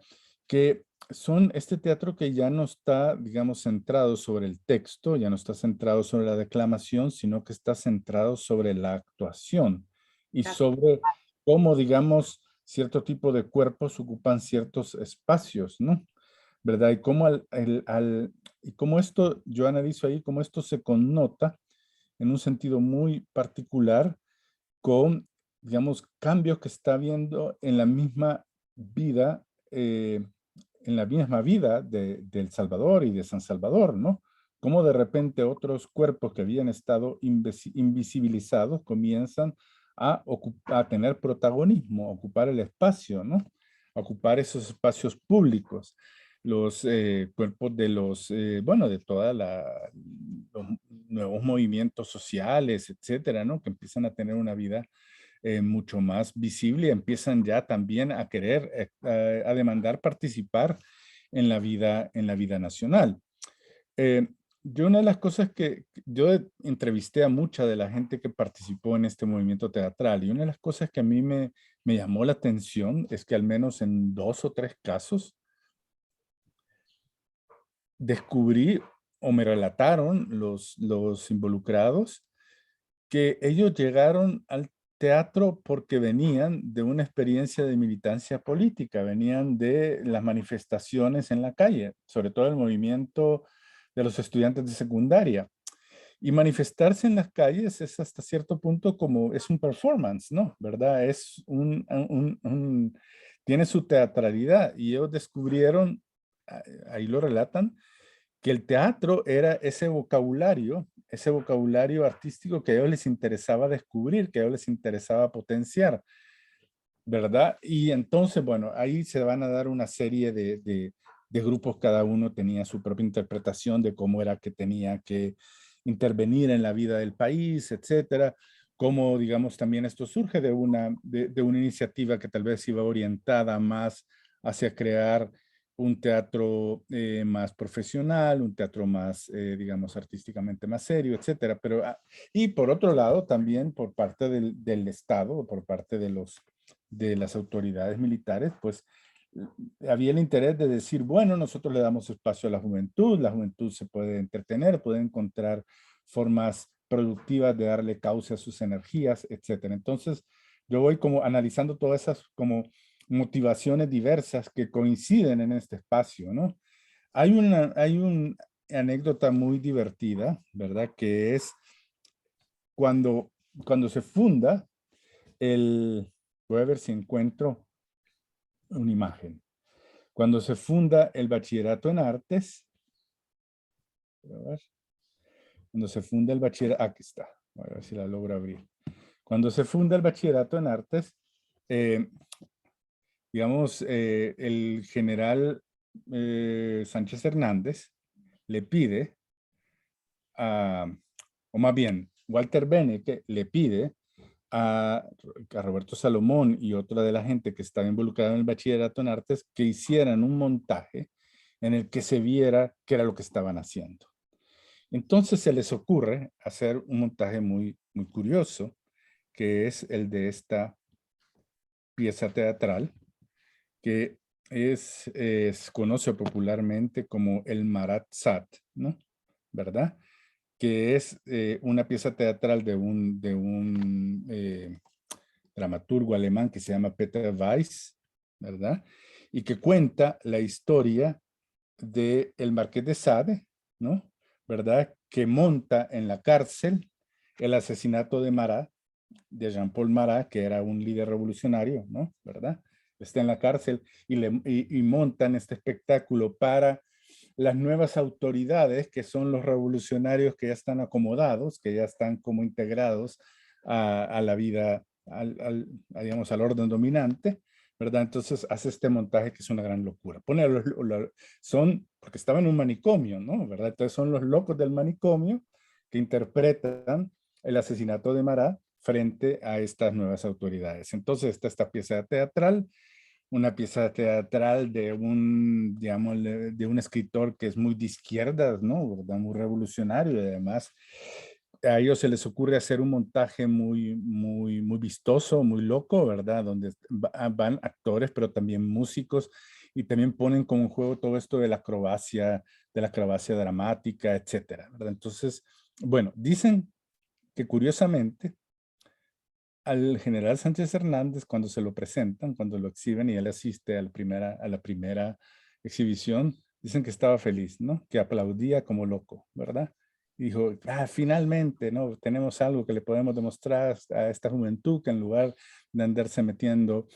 que son este teatro que ya no está, digamos, centrado sobre el texto, ya no está centrado sobre la declamación, sino que está centrado sobre la actuación y sobre cómo, digamos, cierto tipo de cuerpos ocupan ciertos espacios, ¿no? ¿Verdad? Y cómo, y cómo esto, yo analizo ahí, cómo esto se connota en un sentido muy particular con, digamos, cambios que está habiendo en la misma vida, en la misma vida de El Salvador y de San Salvador, ¿no? Cómo de repente otros cuerpos que habían estado invisibilizados comienzan a tener protagonismo, a ocupar el espacio, ¿no? A ocupar esos espacios públicos. Los cuerpos de bueno, de toda los nuevos movimientos sociales, etcétera, ¿no? Que empiezan a tener una vida mucho más visible y empiezan ya también a querer, a demandar participar en la vida nacional. Eh, yo una de las cosas que yo entrevisté a mucha de la gente que participó en este movimiento teatral y una de las cosas que a mí me llamó la atención es que al menos en 2 o 3 casos descubrí o me relataron los involucrados que ellos llegaron al teatro porque venían de una experiencia de militancia política, venían de las manifestaciones en la calle, sobre todo el movimiento de los estudiantes de secundaria. Y manifestarse en las calles es hasta cierto punto como es un performance, ¿no? ¿Verdad? Es tiene su teatralidad y ellos descubrieron, ahí lo relatan, que el teatro era ese vocabulario artístico que a ellos les interesaba descubrir, que a ellos les interesaba potenciar, ¿verdad? Y entonces, bueno, ahí se van a dar una serie de grupos, cada uno tenía su propia interpretación de cómo era que tenía que intervenir en la vida del país, etcétera. Cómo, digamos, también esto surge de una iniciativa que tal vez iba orientada más hacia crear un teatro más profesional, un teatro más, digamos, artísticamente más serio, etcétera. Pero, y por otro lado, también por parte del Estado, por parte de las autoridades militares, pues había el interés de decir, bueno, nosotros le damos espacio a la juventud se puede entretener, puede encontrar formas productivas de darle cauce a sus energías, etcétera. Entonces, yo voy como analizando todas esas como motivaciones diversas que coinciden en este espacio, ¿no? Hay una anécdota muy divertida, ¿verdad? Que es cuando, cuando se funda voy a ver si encuentro una imagen. Cuando se funda el bachillerato en artes, a ver, cuando se funda el bachillerato, aquí está, a ver si la logro abrir. Cuando se funda el bachillerato en artes, digamos, el general Sánchez Hernández le pide o más bien, Walter Benecke le pide a Roberto Salomón y otra de la gente que estaba involucrada en el bachillerato en artes que hicieran un montaje en el que se viera qué era lo que estaban haciendo. Entonces se les ocurre hacer un montaje muy, muy curioso, que es el de esta pieza teatral, que se conoce popularmente como el Marat Sat, ¿no? ¿Verdad? Que es una pieza teatral de un dramaturgo alemán que se llama Peter Weiss, ¿verdad? Y que cuenta la historia de el Marqués de Sade, ¿no? ¿Verdad? Que monta en la cárcel el asesinato de Marat, de Jean-Paul Marat, que era un líder revolucionario, ¿no? ¿Verdad? Está en la cárcel y montan este espectáculo para las nuevas autoridades, que son los revolucionarios que ya están acomodados, que ya están como integrados a la vida, digamos, al orden dominante, ¿verdad? Entonces hace este montaje que es una gran locura. Son, porque estaban en un manicomio, ¿no? ¿Verdad? Entonces son los locos del manicomio que interpretan el asesinato de Marat frente a estas nuevas autoridades. Entonces está esta pieza teatral, una pieza teatral de digamos, de un escritor que es muy de izquierdas, ¿no? ¿Verdad? Muy revolucionario y además a ellos se les ocurre hacer un montaje muy, muy, muy vistoso, muy loco, ¿verdad? Donde van actores, pero también músicos y también ponen como en juego todo esto de la acrobacia dramática, etcétera, ¿verdad? Entonces, bueno, dicen que curiosamente al general Sánchez Hernández, cuando se lo presentan, cuando lo exhiben y él asiste a la primera exhibición, dicen que estaba feliz, ¿no? Que aplaudía como loco, ¿verdad? Y dijo, finalmente, ¿no? Tenemos algo que le podemos demostrar a esta juventud que en lugar de andarse metiendo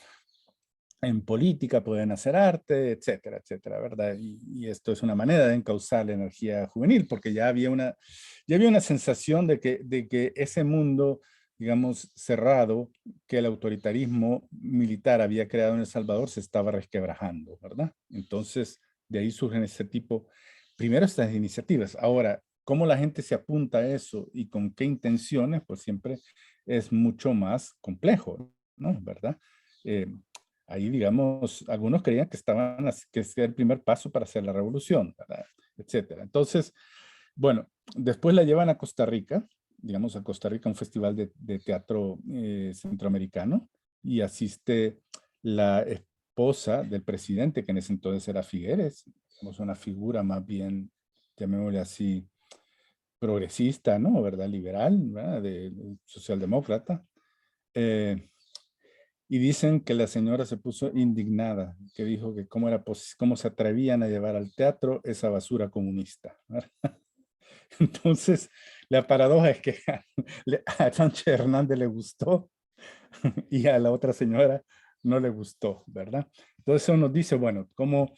en política pueden hacer arte, etcétera, etcétera, ¿verdad? Y esto es una manera de encauzar la energía juvenil, porque ya había una sensación de que ese mundo, digamos, cerrado, que el autoritarismo militar había creado en El Salvador, se estaba resquebrajando, ¿verdad? Entonces, de ahí surgen ese tipo, primero estas iniciativas. Ahora, cómo la gente se apunta a eso y con qué intenciones, pues siempre es mucho más complejo, ¿no? ¿Verdad? Ahí, digamos, algunos creían que que era el primer paso para hacer la revolución, ¿verdad? Etcétera. Entonces, bueno, después la llevan a Costa Rica, digamos, a Costa Rica, a un festival de teatro centroamericano, y asiste la esposa del presidente, que en ese entonces era Figueres, digamos, una figura más bien, llamémosle así, progresista, ¿no? ¿Verdad? Liberal, ¿verdad? De socialdemócrata. Y dicen que la señora se puso indignada, que dijo que cómo se atrevían a llevar al teatro esa basura comunista. Entonces, la paradoja es que a Sánchez Hernández le gustó y a la otra señora no le gustó, ¿verdad? Entonces eso nos dice, bueno, cómo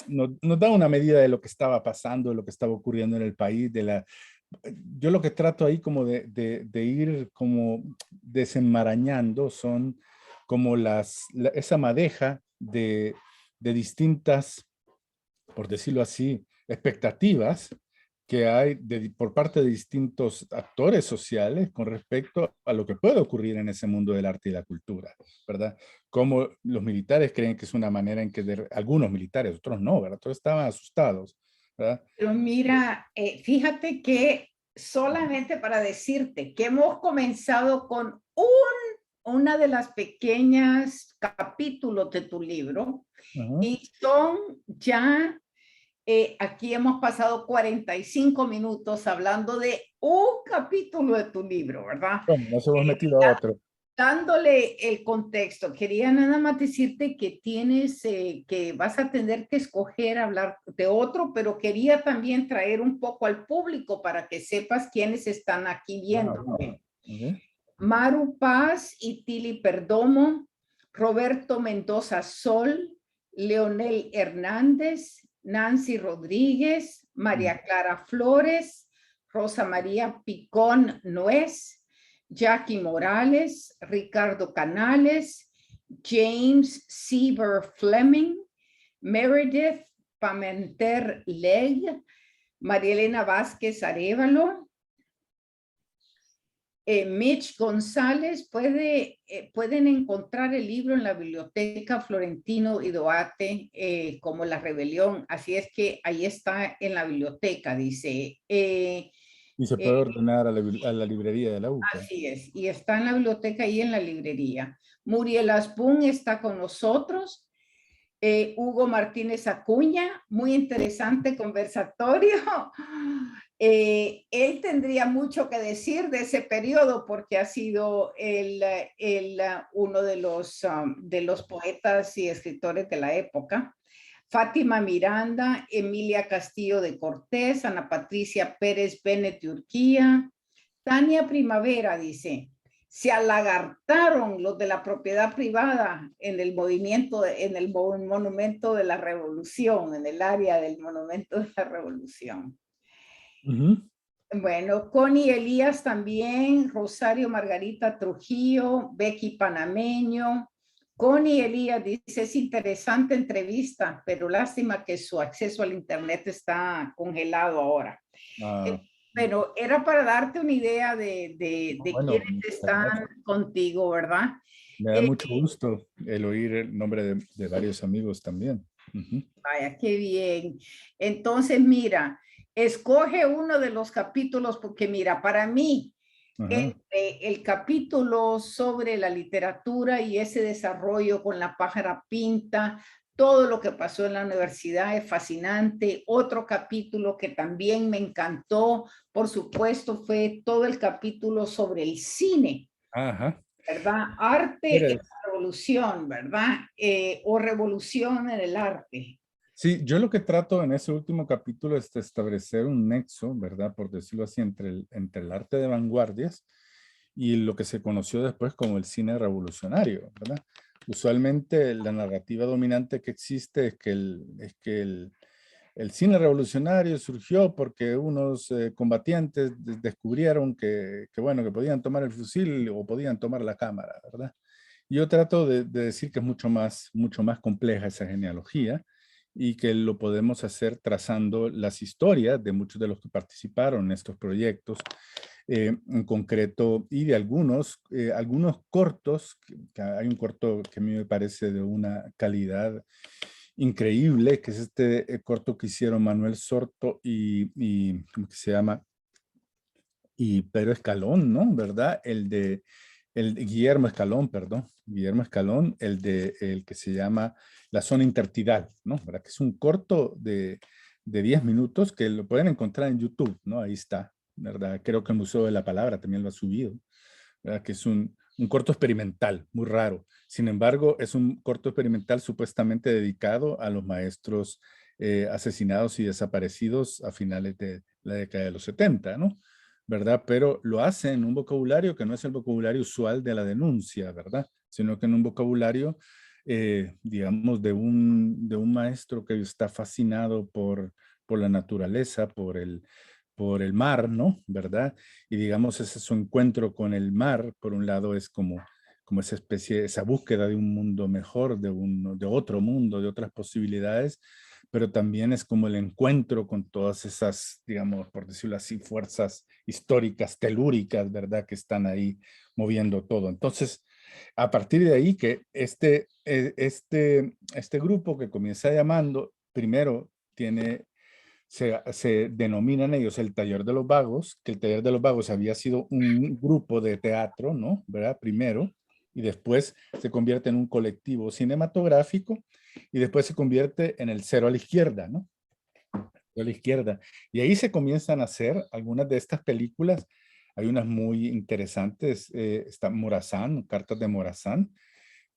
nos da una medida de lo que estaba pasando, de lo que estaba ocurriendo en el país, yo lo que trato ahí como de ir como desenmarañando son como esa madeja de distintas, por decirlo así, expectativas que hay por parte de distintos actores sociales con respecto a lo que puede ocurrir en ese mundo del arte y la cultura, ¿verdad? Como los militares creen que es una manera en que algunos militares, otros no, ¿verdad? Todos estaban asustados, ¿verdad? Pero mira, fíjate que solamente para decirte que hemos comenzado con una de las pequeñas capítulos de tu libro Ajá. y son ya, aquí hemos pasado 45 minutos hablando de un capítulo de tu libro, ¿verdad? Bueno, nos hemos metido a otro. Dándole el contexto, quería nada más decirte que tienes, que vas a tener que escoger hablar de otro, pero quería también traer un poco al público para que sepas quiénes están aquí viendo. Okay. Maru Paz y Tili Perdomo, Roberto Mendoza Sol, Leonel Hernández, Nancy Rodríguez, María Clara Flores, Rosa María Picón Nuez, Jackie Morales, Ricardo Canales, James Sieber Fleming, Meredith Pamenter Leg, María Elena Vázquez Arevalo, Mitch González. Pueden encontrar el libro en la biblioteca Florentino y Duarte como La Rebelión, así es que ahí está en la biblioteca, dice. Y se puede ordenar a la librería de la UCA. Así es, y está en la biblioteca y en la librería. Muriel Asbun está con nosotros. Hugo Martínez Acuña, muy interesante conversatorio. Él tendría mucho que decir de ese periodo porque ha sido uno de los poetas y escritores de la época. Fátima Miranda, Emilia Castillo de Cortés, Ana Patricia Pérez Bennett de Urquía, Tania Primavera dice, se alagartaron los de la propiedad privada en el movimiento, en el monumento de la revolución, en el área del monumento de la revolución. Bueno, Connie Elías también, Rosario Margarita Trujillo, Becky Panameño. Connie Elías dice, es interesante entrevista, pero lástima que su acceso al internet está congelado ahora. Pero era para darte una idea de bueno, quiénes están contigo, ¿verdad? me da mucho gusto el oír el nombre de varios amigos también. Vaya, qué bien. Entonces, mira, escoge uno de los capítulos porque mira, para mí, el capítulo sobre la literatura y ese desarrollo con la pájara pinta, todo lo que pasó en la universidad es fascinante. Otro capítulo que también me encantó, por supuesto, fue todo el capítulo sobre el cine. Ajá. ¿Verdad? Arte en la revolución, ¿verdad? O revolución en el arte. Sí, yo lo que trato en ese último capítulo es de establecer un nexo, ¿verdad? Por decirlo así, entre el arte de vanguardias y lo que se conoció después como el cine revolucionario, ¿verdad? Usualmente la narrativa dominante que existe es que el cine revolucionario surgió porque unos combatientes descubrieron bueno, que podían tomar el fusil o podían tomar la cámara, ¿verdad? Yo trato de decir que es mucho más compleja esa genealogía y que lo podemos hacer trazando las historias de muchos de los que participaron en estos proyectos, en concreto, y de algunos cortos, que hay un corto que a mí me parece de una calidad increíble, que es este corto que hicieron Manuel Sorto y ¿cómo que se llama? Y Pedro Escalón, ¿no? ¿Verdad? El de Guillermo Escalón, perdón, Guillermo Escalón, el que se llama La Zona Intertidal, ¿no? ¿Verdad? Que es un corto de 10 minutos que lo pueden encontrar en YouTube, ¿no? Ahí está, ¿verdad? Creo que el Museo de la Palabra también lo ha subido, ¿verdad? Que es un corto experimental, muy raro. Sin embargo, es un corto experimental supuestamente dedicado a los maestros asesinados y desaparecidos a finales de la década de los 70, ¿no? ¿Verdad? Pero lo hace en un vocabulario que no es el vocabulario usual de la denuncia, ¿verdad? Sino que en un vocabulario, digamos, de un maestro que está fascinado por la naturaleza, por el mar, ¿no? ¿Verdad? Y digamos, ese su encuentro con el mar, por un lado, es como esa especie, esa búsqueda de un mundo mejor, de otro mundo, de otras posibilidades, pero también es como el encuentro con todas esas, digamos, por decirlo así, fuerzas históricas, telúricas, ¿verdad? Que están ahí moviendo todo. Entonces, a partir de ahí que este grupo que comienza llamando, primero se denominan ellos el Taller de los Vagos, que el Taller de los Vagos había sido un grupo de teatro, ¿no? ¿Verdad? Primero, y después se convierte en un colectivo cinematográfico, y después se convierte en el Cero a la Izquierda, ¿no? A la izquierda. Y ahí se comienzan a hacer algunas de estas películas. Hay unas muy interesantes, está Morazán, Cartas de Morazán,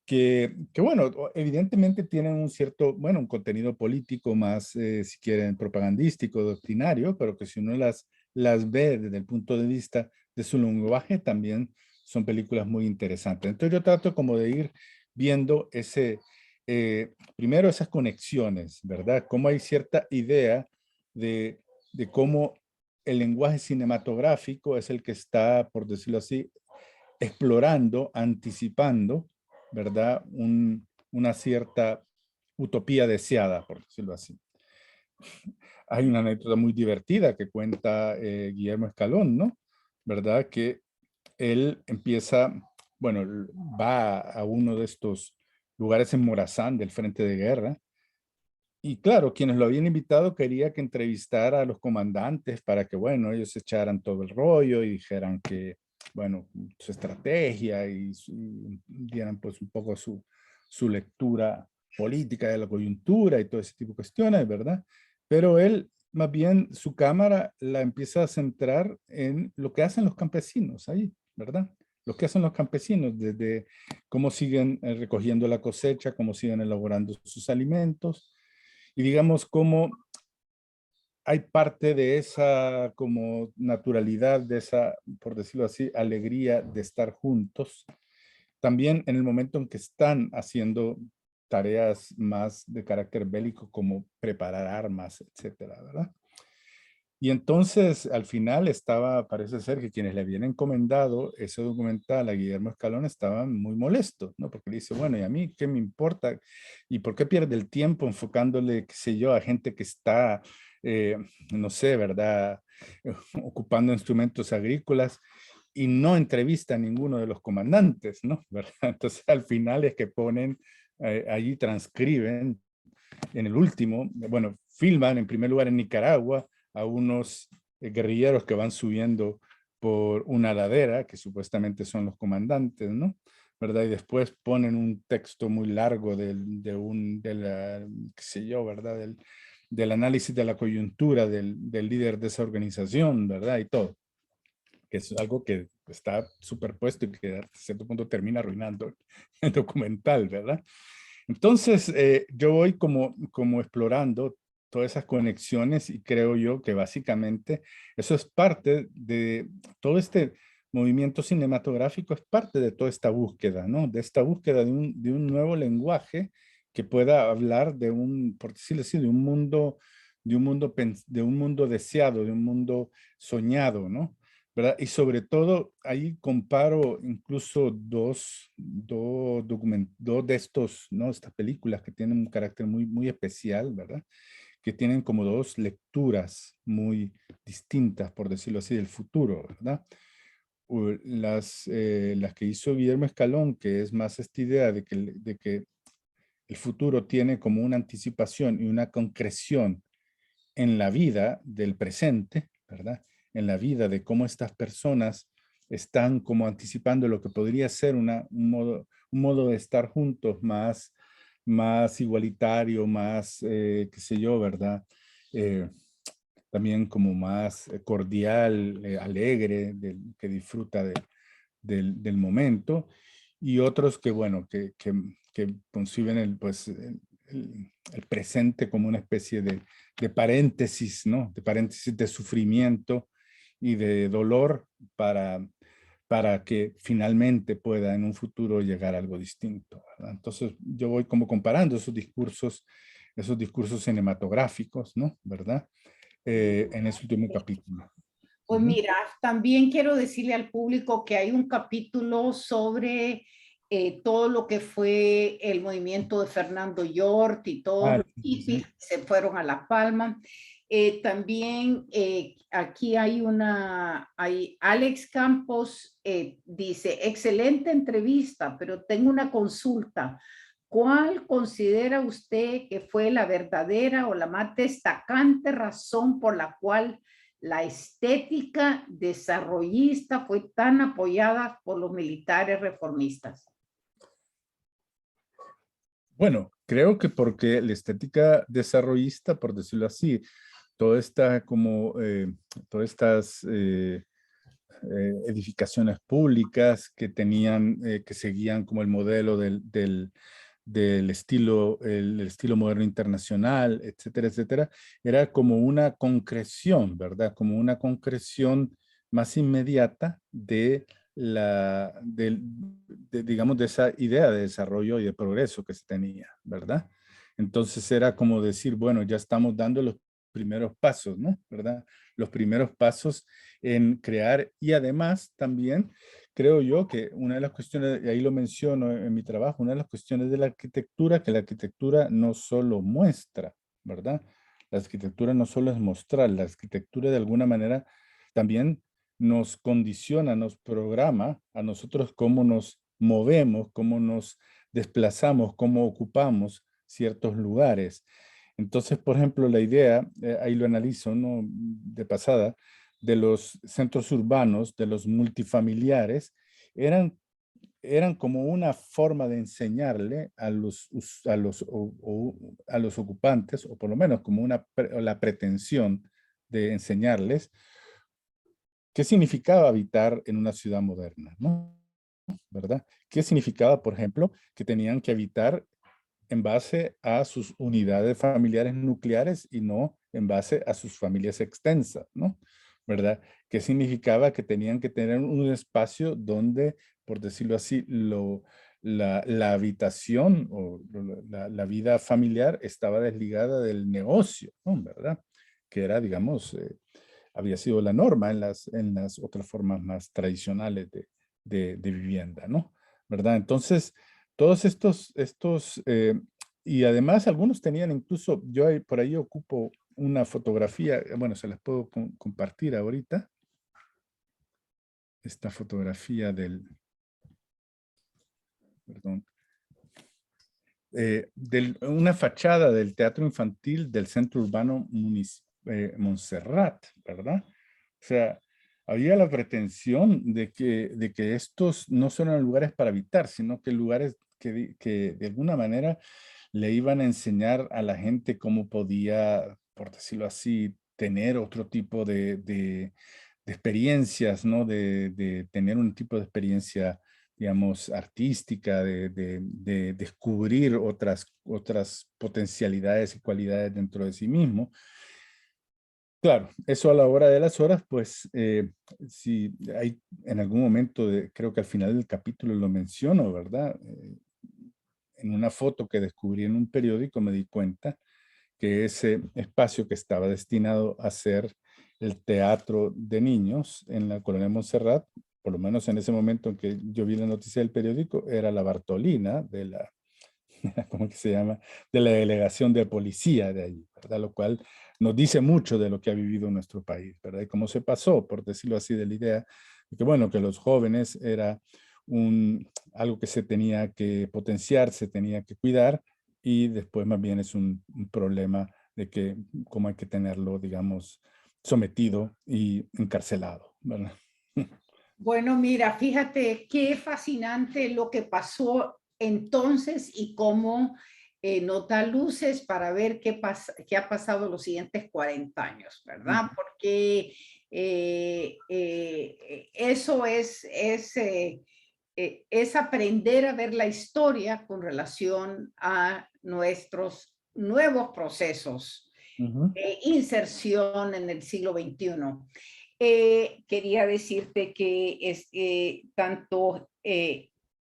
que bueno, evidentemente tienen un cierto, bueno, un contenido político más, si quieren, propagandístico, doctrinario, pero que si uno las ve desde el punto de vista de su lenguaje, también son películas muy interesantes. Entonces yo trato como de ir viendo primero esas conexiones, ¿verdad? Cómo hay cierta idea de cómo el lenguaje cinematográfico es el que está, por decirlo así, explorando, anticipando, ¿verdad? Una cierta utopía deseada, por decirlo así. Hay una anécdota muy divertida que cuenta Guillermo Escalón, ¿no? ¿Verdad? Que él empieza, bueno, va a uno de estos lugares en Morazán del Frente de Guerra. Y claro, quienes lo habían invitado quería que entrevistara a los comandantes para que, bueno, ellos echaran todo el rollo y dijeran que, bueno, su estrategia y dieran pues un poco su lectura política de la coyuntura y todo ese tipo de cuestiones, ¿verdad? Pero él, más bien, su cámara la empieza a centrar en lo que hacen los campesinos ahí, ¿verdad? Lo que hacen los campesinos, desde cómo siguen recogiendo la cosecha, cómo siguen elaborando sus alimentos, y digamos cómo hay parte de esa como naturalidad, de esa, por decirlo así, alegría de estar juntos. También en el momento en que están haciendo tareas más de carácter bélico, como preparar armas, etcétera, ¿verdad? Y entonces, al final parece ser que quienes le habían encomendado ese documental a Guillermo Escalón estaban muy molestos, ¿no? Porque le dice, bueno, ¿y a mí qué me importa? ¿Y por qué pierde el tiempo enfocándole, qué sé yo, a gente que está, no sé, ¿verdad? Ocupando instrumentos agrícolas y no entrevista a ninguno de los comandantes, ¿no? ¿Verdad? Entonces, al final es que ponen, allí transcriben en el último, bueno, filman en primer lugar en Nicaragua a unos guerrilleros que van subiendo por una ladera, que supuestamente son los comandantes, ¿no? ¿Verdad? Y después ponen un texto muy largo qué sé yo, ¿verdad? Del análisis de la coyuntura del líder de esa organización, ¿verdad? Y todo. Que es algo que está superpuesto y que a cierto punto termina arruinando el documental, ¿verdad? Entonces, yo voy como explorando todas esas conexiones y creo yo que básicamente eso es parte de todo este movimiento cinematográfico, es parte de toda esta búsqueda, ¿no? De esta búsqueda de un nuevo lenguaje que pueda hablar por decirlo así, de un mundo deseado, de un mundo soñado, ¿no? ¿Verdad? Y sobre todo ahí comparo incluso dos de estos, ¿no? Estas películas que tienen un carácter muy, muy especial, ¿verdad? Que tienen como dos lecturas muy distintas, por decirlo así, del futuro, ¿verdad? Las que hizo Guillermo Escalón, que es más esta idea de que el futuro tiene como una anticipación y una concreción en la vida del presente, ¿verdad? En la vida de cómo estas personas están como anticipando lo que podría ser un modo de estar juntos más igualitario, más, qué sé yo, ¿verdad? Eh, También como más cordial, alegre, que disfruta del momento, y otros que, bueno, que conciben pues, el presente como una especie de paréntesis, ¿no? De paréntesis de sufrimiento y de dolor para que finalmente pueda en un futuro llegar a algo distinto, ¿verdad? Entonces yo voy como comparando esos discursos cinematográficos, ¿no? ¿Verdad? En ese último capítulo. Pues mira, también quiero decirle al público que hay un capítulo sobre todo lo que fue el movimiento de Fernando Yort y todos los hippies que se fueron a La Palma. También aquí hay Alex Campos dice, excelente entrevista, pero tengo una consulta. ¿Cuál considera usted que fue la verdadera o la más destacante razón por la cual la estética desarrollista fue tan apoyada por los militares reformistas? Bueno, creo que porque la estética desarrollista, por decirlo así, todas estas edificaciones públicas que que seguían como el modelo del estilo, el estilo moderno internacional, etcétera, etcétera, era como una concreción, ¿verdad? Como una concreción más inmediata digamos, de esa idea de desarrollo y de progreso que se tenía, ¿verdad? Entonces era como decir, bueno, ya estamos dando los primeros pasos, ¿no? ¿Verdad? Los primeros pasos en crear y además también creo yo que una de las cuestiones, y ahí lo menciono en mi trabajo, una de las cuestiones de la arquitectura, que la arquitectura no solo muestra, ¿verdad? La arquitectura no solo es mostrar, la arquitectura de alguna manera también nos condiciona, nos programa a nosotros cómo nos movemos, cómo nos desplazamos, cómo ocupamos ciertos lugares. Entonces, por ejemplo, la idea, ahí lo analizo, ¿no? De pasada, de los centros urbanos, de los multifamiliares, eran como una forma de enseñarle a a los ocupantes, o por lo menos como la pretensión de enseñarles qué significaba habitar en una ciudad moderna, ¿no? ¿Verdad? ¿Qué significaba, por ejemplo, que tenían que habitar en base a sus unidades familiares nucleares y no en base a sus familias extensas, ¿no? ¿Verdad? ¿Qué significaba que tenían que tener un espacio donde, por decirlo así, la habitación o la vida familiar estaba desligada del negocio, ¿no? ¿Verdad? Que era, digamos, había sido la norma en las otras formas más tradicionales de vivienda, ¿no? ¿Verdad? Entonces, todos y además algunos tenían incluso, por ahí ocupo una fotografía, bueno, se las puedo compartir ahorita, esta fotografía perdón, una fachada del Teatro Infantil del Centro Urbano Montserrat, ¿verdad? O sea, había la pretensión de que estos no solo eran lugares para habitar, sino que lugares que de alguna manera le iban a enseñar a la gente cómo podía, por decirlo así, tener otro tipo de experiencias, ¿no? De tener un tipo de experiencia, digamos, artística, de descubrir otras potencialidades y cualidades dentro de sí mismo. Claro, eso a la hora de las horas, pues, si hay en algún momento, creo que al final del capítulo lo menciono, ¿verdad? En una foto que descubrí en un periódico me di cuenta que ese espacio que estaba destinado a ser el teatro de niños en la colonia Montserrat, por lo menos en ese momento en que yo vi la noticia del periódico, era la Bartolina ¿cómo que se llama? De la delegación de policía de allí, ¿verdad? Lo cual nos dice mucho de lo que ha vivido nuestro país, ¿verdad? Y cómo se pasó, por decirlo así, de la idea de que, bueno, que los jóvenes era algo que se tenía que potenciar, se tenía que cuidar, y después más bien es un problema de que cómo hay que tenerlo, digamos, sometido y encarcelado, ¿verdad? Bueno, mira, fíjate qué fascinante lo que pasó entonces y cómo nos da luces para ver qué ha pasado los siguientes 40 años, ¿verdad? Porque eso es aprender a ver la historia con relación a nuestros nuevos procesos de inserción en el siglo XXI. Quería decirte que tanto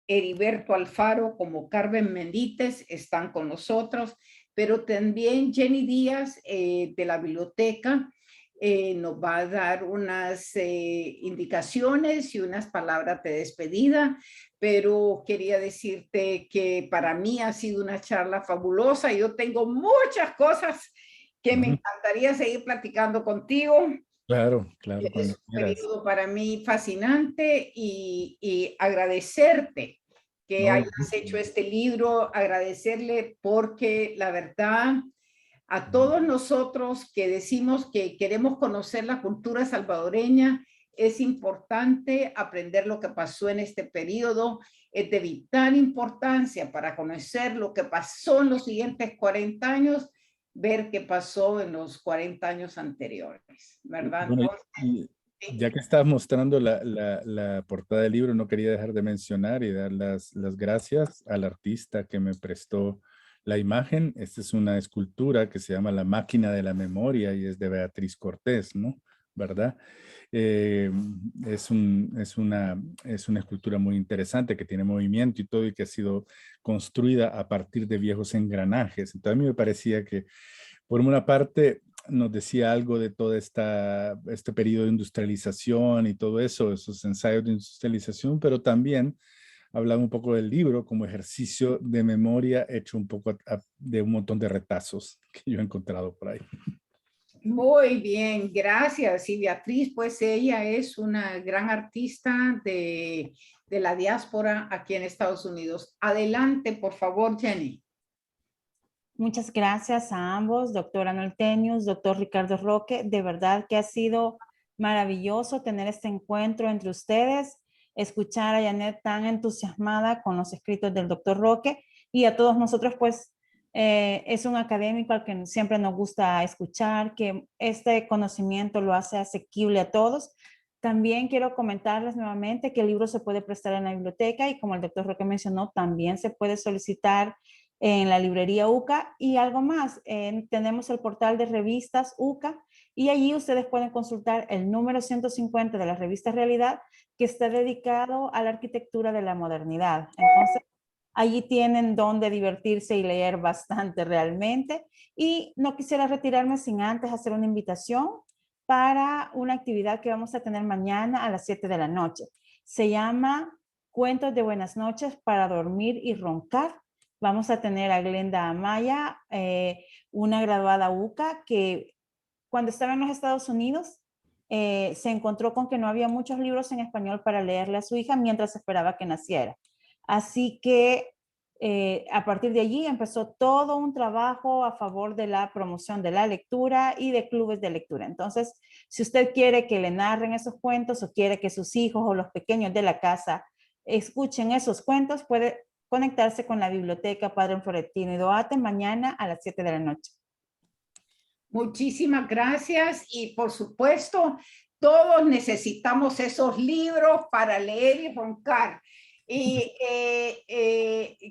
Heriberto Alfaro como Carmen Mendites están con nosotros, pero también Jenny Díaz de la biblioteca nos va a dar unas indicaciones y unas palabras de despedida, pero quería decirte que para mí ha sido una charla fabulosa. Yo tengo muchas cosas que me encantaría seguir platicando contigo. Claro, claro, cuando Es un quieras. periodo para mí fascinante y agradecerte que No, hayas hecho este libro, agradecerle porque la verdad a todos nosotros que decimos que queremos conocer la cultura salvadoreña, es importante aprender lo que pasó en este periodo. Es de vital importancia para conocer lo que pasó en los siguientes 40 años, ver qué pasó en los 40 años anteriores, ¿verdad? Bueno, Entonces, ya que estás mostrando la portada del libro, no quería dejar de mencionar y dar las gracias al artista que me prestó la imagen. Esta es una escultura que se llama La Máquina de la Memoria y es de Beatriz Cortés, ¿no? ¿Verdad? Es una escultura muy interesante que tiene movimiento y todo y que ha sido construida a partir de viejos engranajes. Entonces a mí me parecía que, por una parte, nos decía algo de todo este periodo de industrialización y todo eso, esos ensayos de industrialización, pero también hablaba un poco del libro como ejercicio de memoria hecho un poco de un montón de retazos que yo he encontrado por ahí. muy bien, gracias. Y Beatriz, pues ella es una gran artista de la diáspora aquí en Estados Unidos. Adelante, por favor, Jenny. Muchas gracias a ambos, doctor Anuel Tenius, doctor Ricardo Roque. De verdad que ha sido maravilloso tener este encuentro entre ustedes, escuchar a Janet tan entusiasmada con los escritos del doctor Roque y a todos nosotros, pues, es un académico al que siempre nos gusta escuchar, que este conocimiento lo hace asequible a todos. También quiero comentarles nuevamente que el libro se puede prestar en la biblioteca y como el doctor Roque mencionó, también se puede solicitar en la librería UCA y algo más. Tenemos el portal de revistas UCA y allí ustedes pueden consultar el número 150 de la revista Realidad que está dedicado a la arquitectura de la modernidad. Entonces, allí tienen donde divertirse y leer bastante realmente. Y no quisiera retirarme sin antes hacer una invitación para una actividad que vamos a tener mañana a las 7 de la noche. Se llama Cuentos de Buenas Noches para Dormir y Roncar. Vamos a tener a Glenda Amaya, una graduada UCA que cuando estaba en los Estados Unidos se encontró con que no había muchos libros en español para leerle a su hija mientras esperaba que naciera. Así que a partir de allí empezó todo un trabajo a favor de la promoción de la lectura y de clubes de lectura. Entonces, si usted quiere que le narren esos cuentos o quiere que sus hijos o los pequeños de la casa escuchen esos cuentos, puede conectarse con la biblioteca Padre Florentino y Doate mañana a las 7 de la noche. Muchísimas gracias y por supuesto, todos necesitamos esos libros para leer y roncar. Y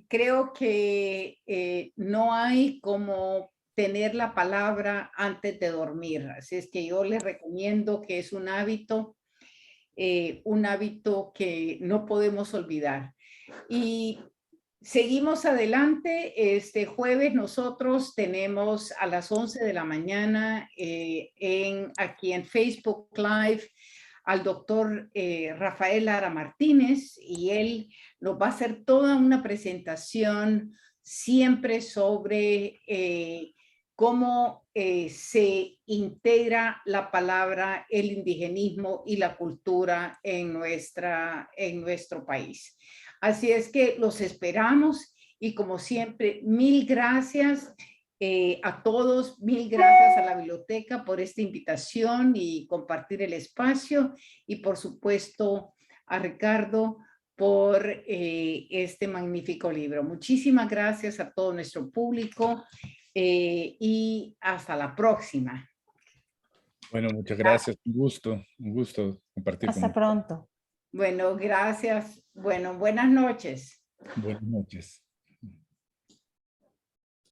creo que no hay como tener la palabra antes de dormir. Así es que yo les recomiendo que es un hábito que no podemos olvidar. Y seguimos adelante. Este jueves nosotros tenemos a las 11 de la mañana aquí en Facebook Live al doctor Rafael Lara Martínez y él nos va a hacer toda una presentación siempre sobre cómo se integra la palabra, el indigenismo y la cultura en nuestro país. Así es que los esperamos y como siempre, mil gracias a todos, mil gracias a la biblioteca por esta invitación y compartir el espacio y por supuesto a Ricardo por este magnífico libro. Muchísimas gracias a todo nuestro público y hasta la próxima. Bueno, muchas gracias. Un gusto compartir con Hasta pronto. Bueno, gracias. Bueno, buenas noches. Buenas noches.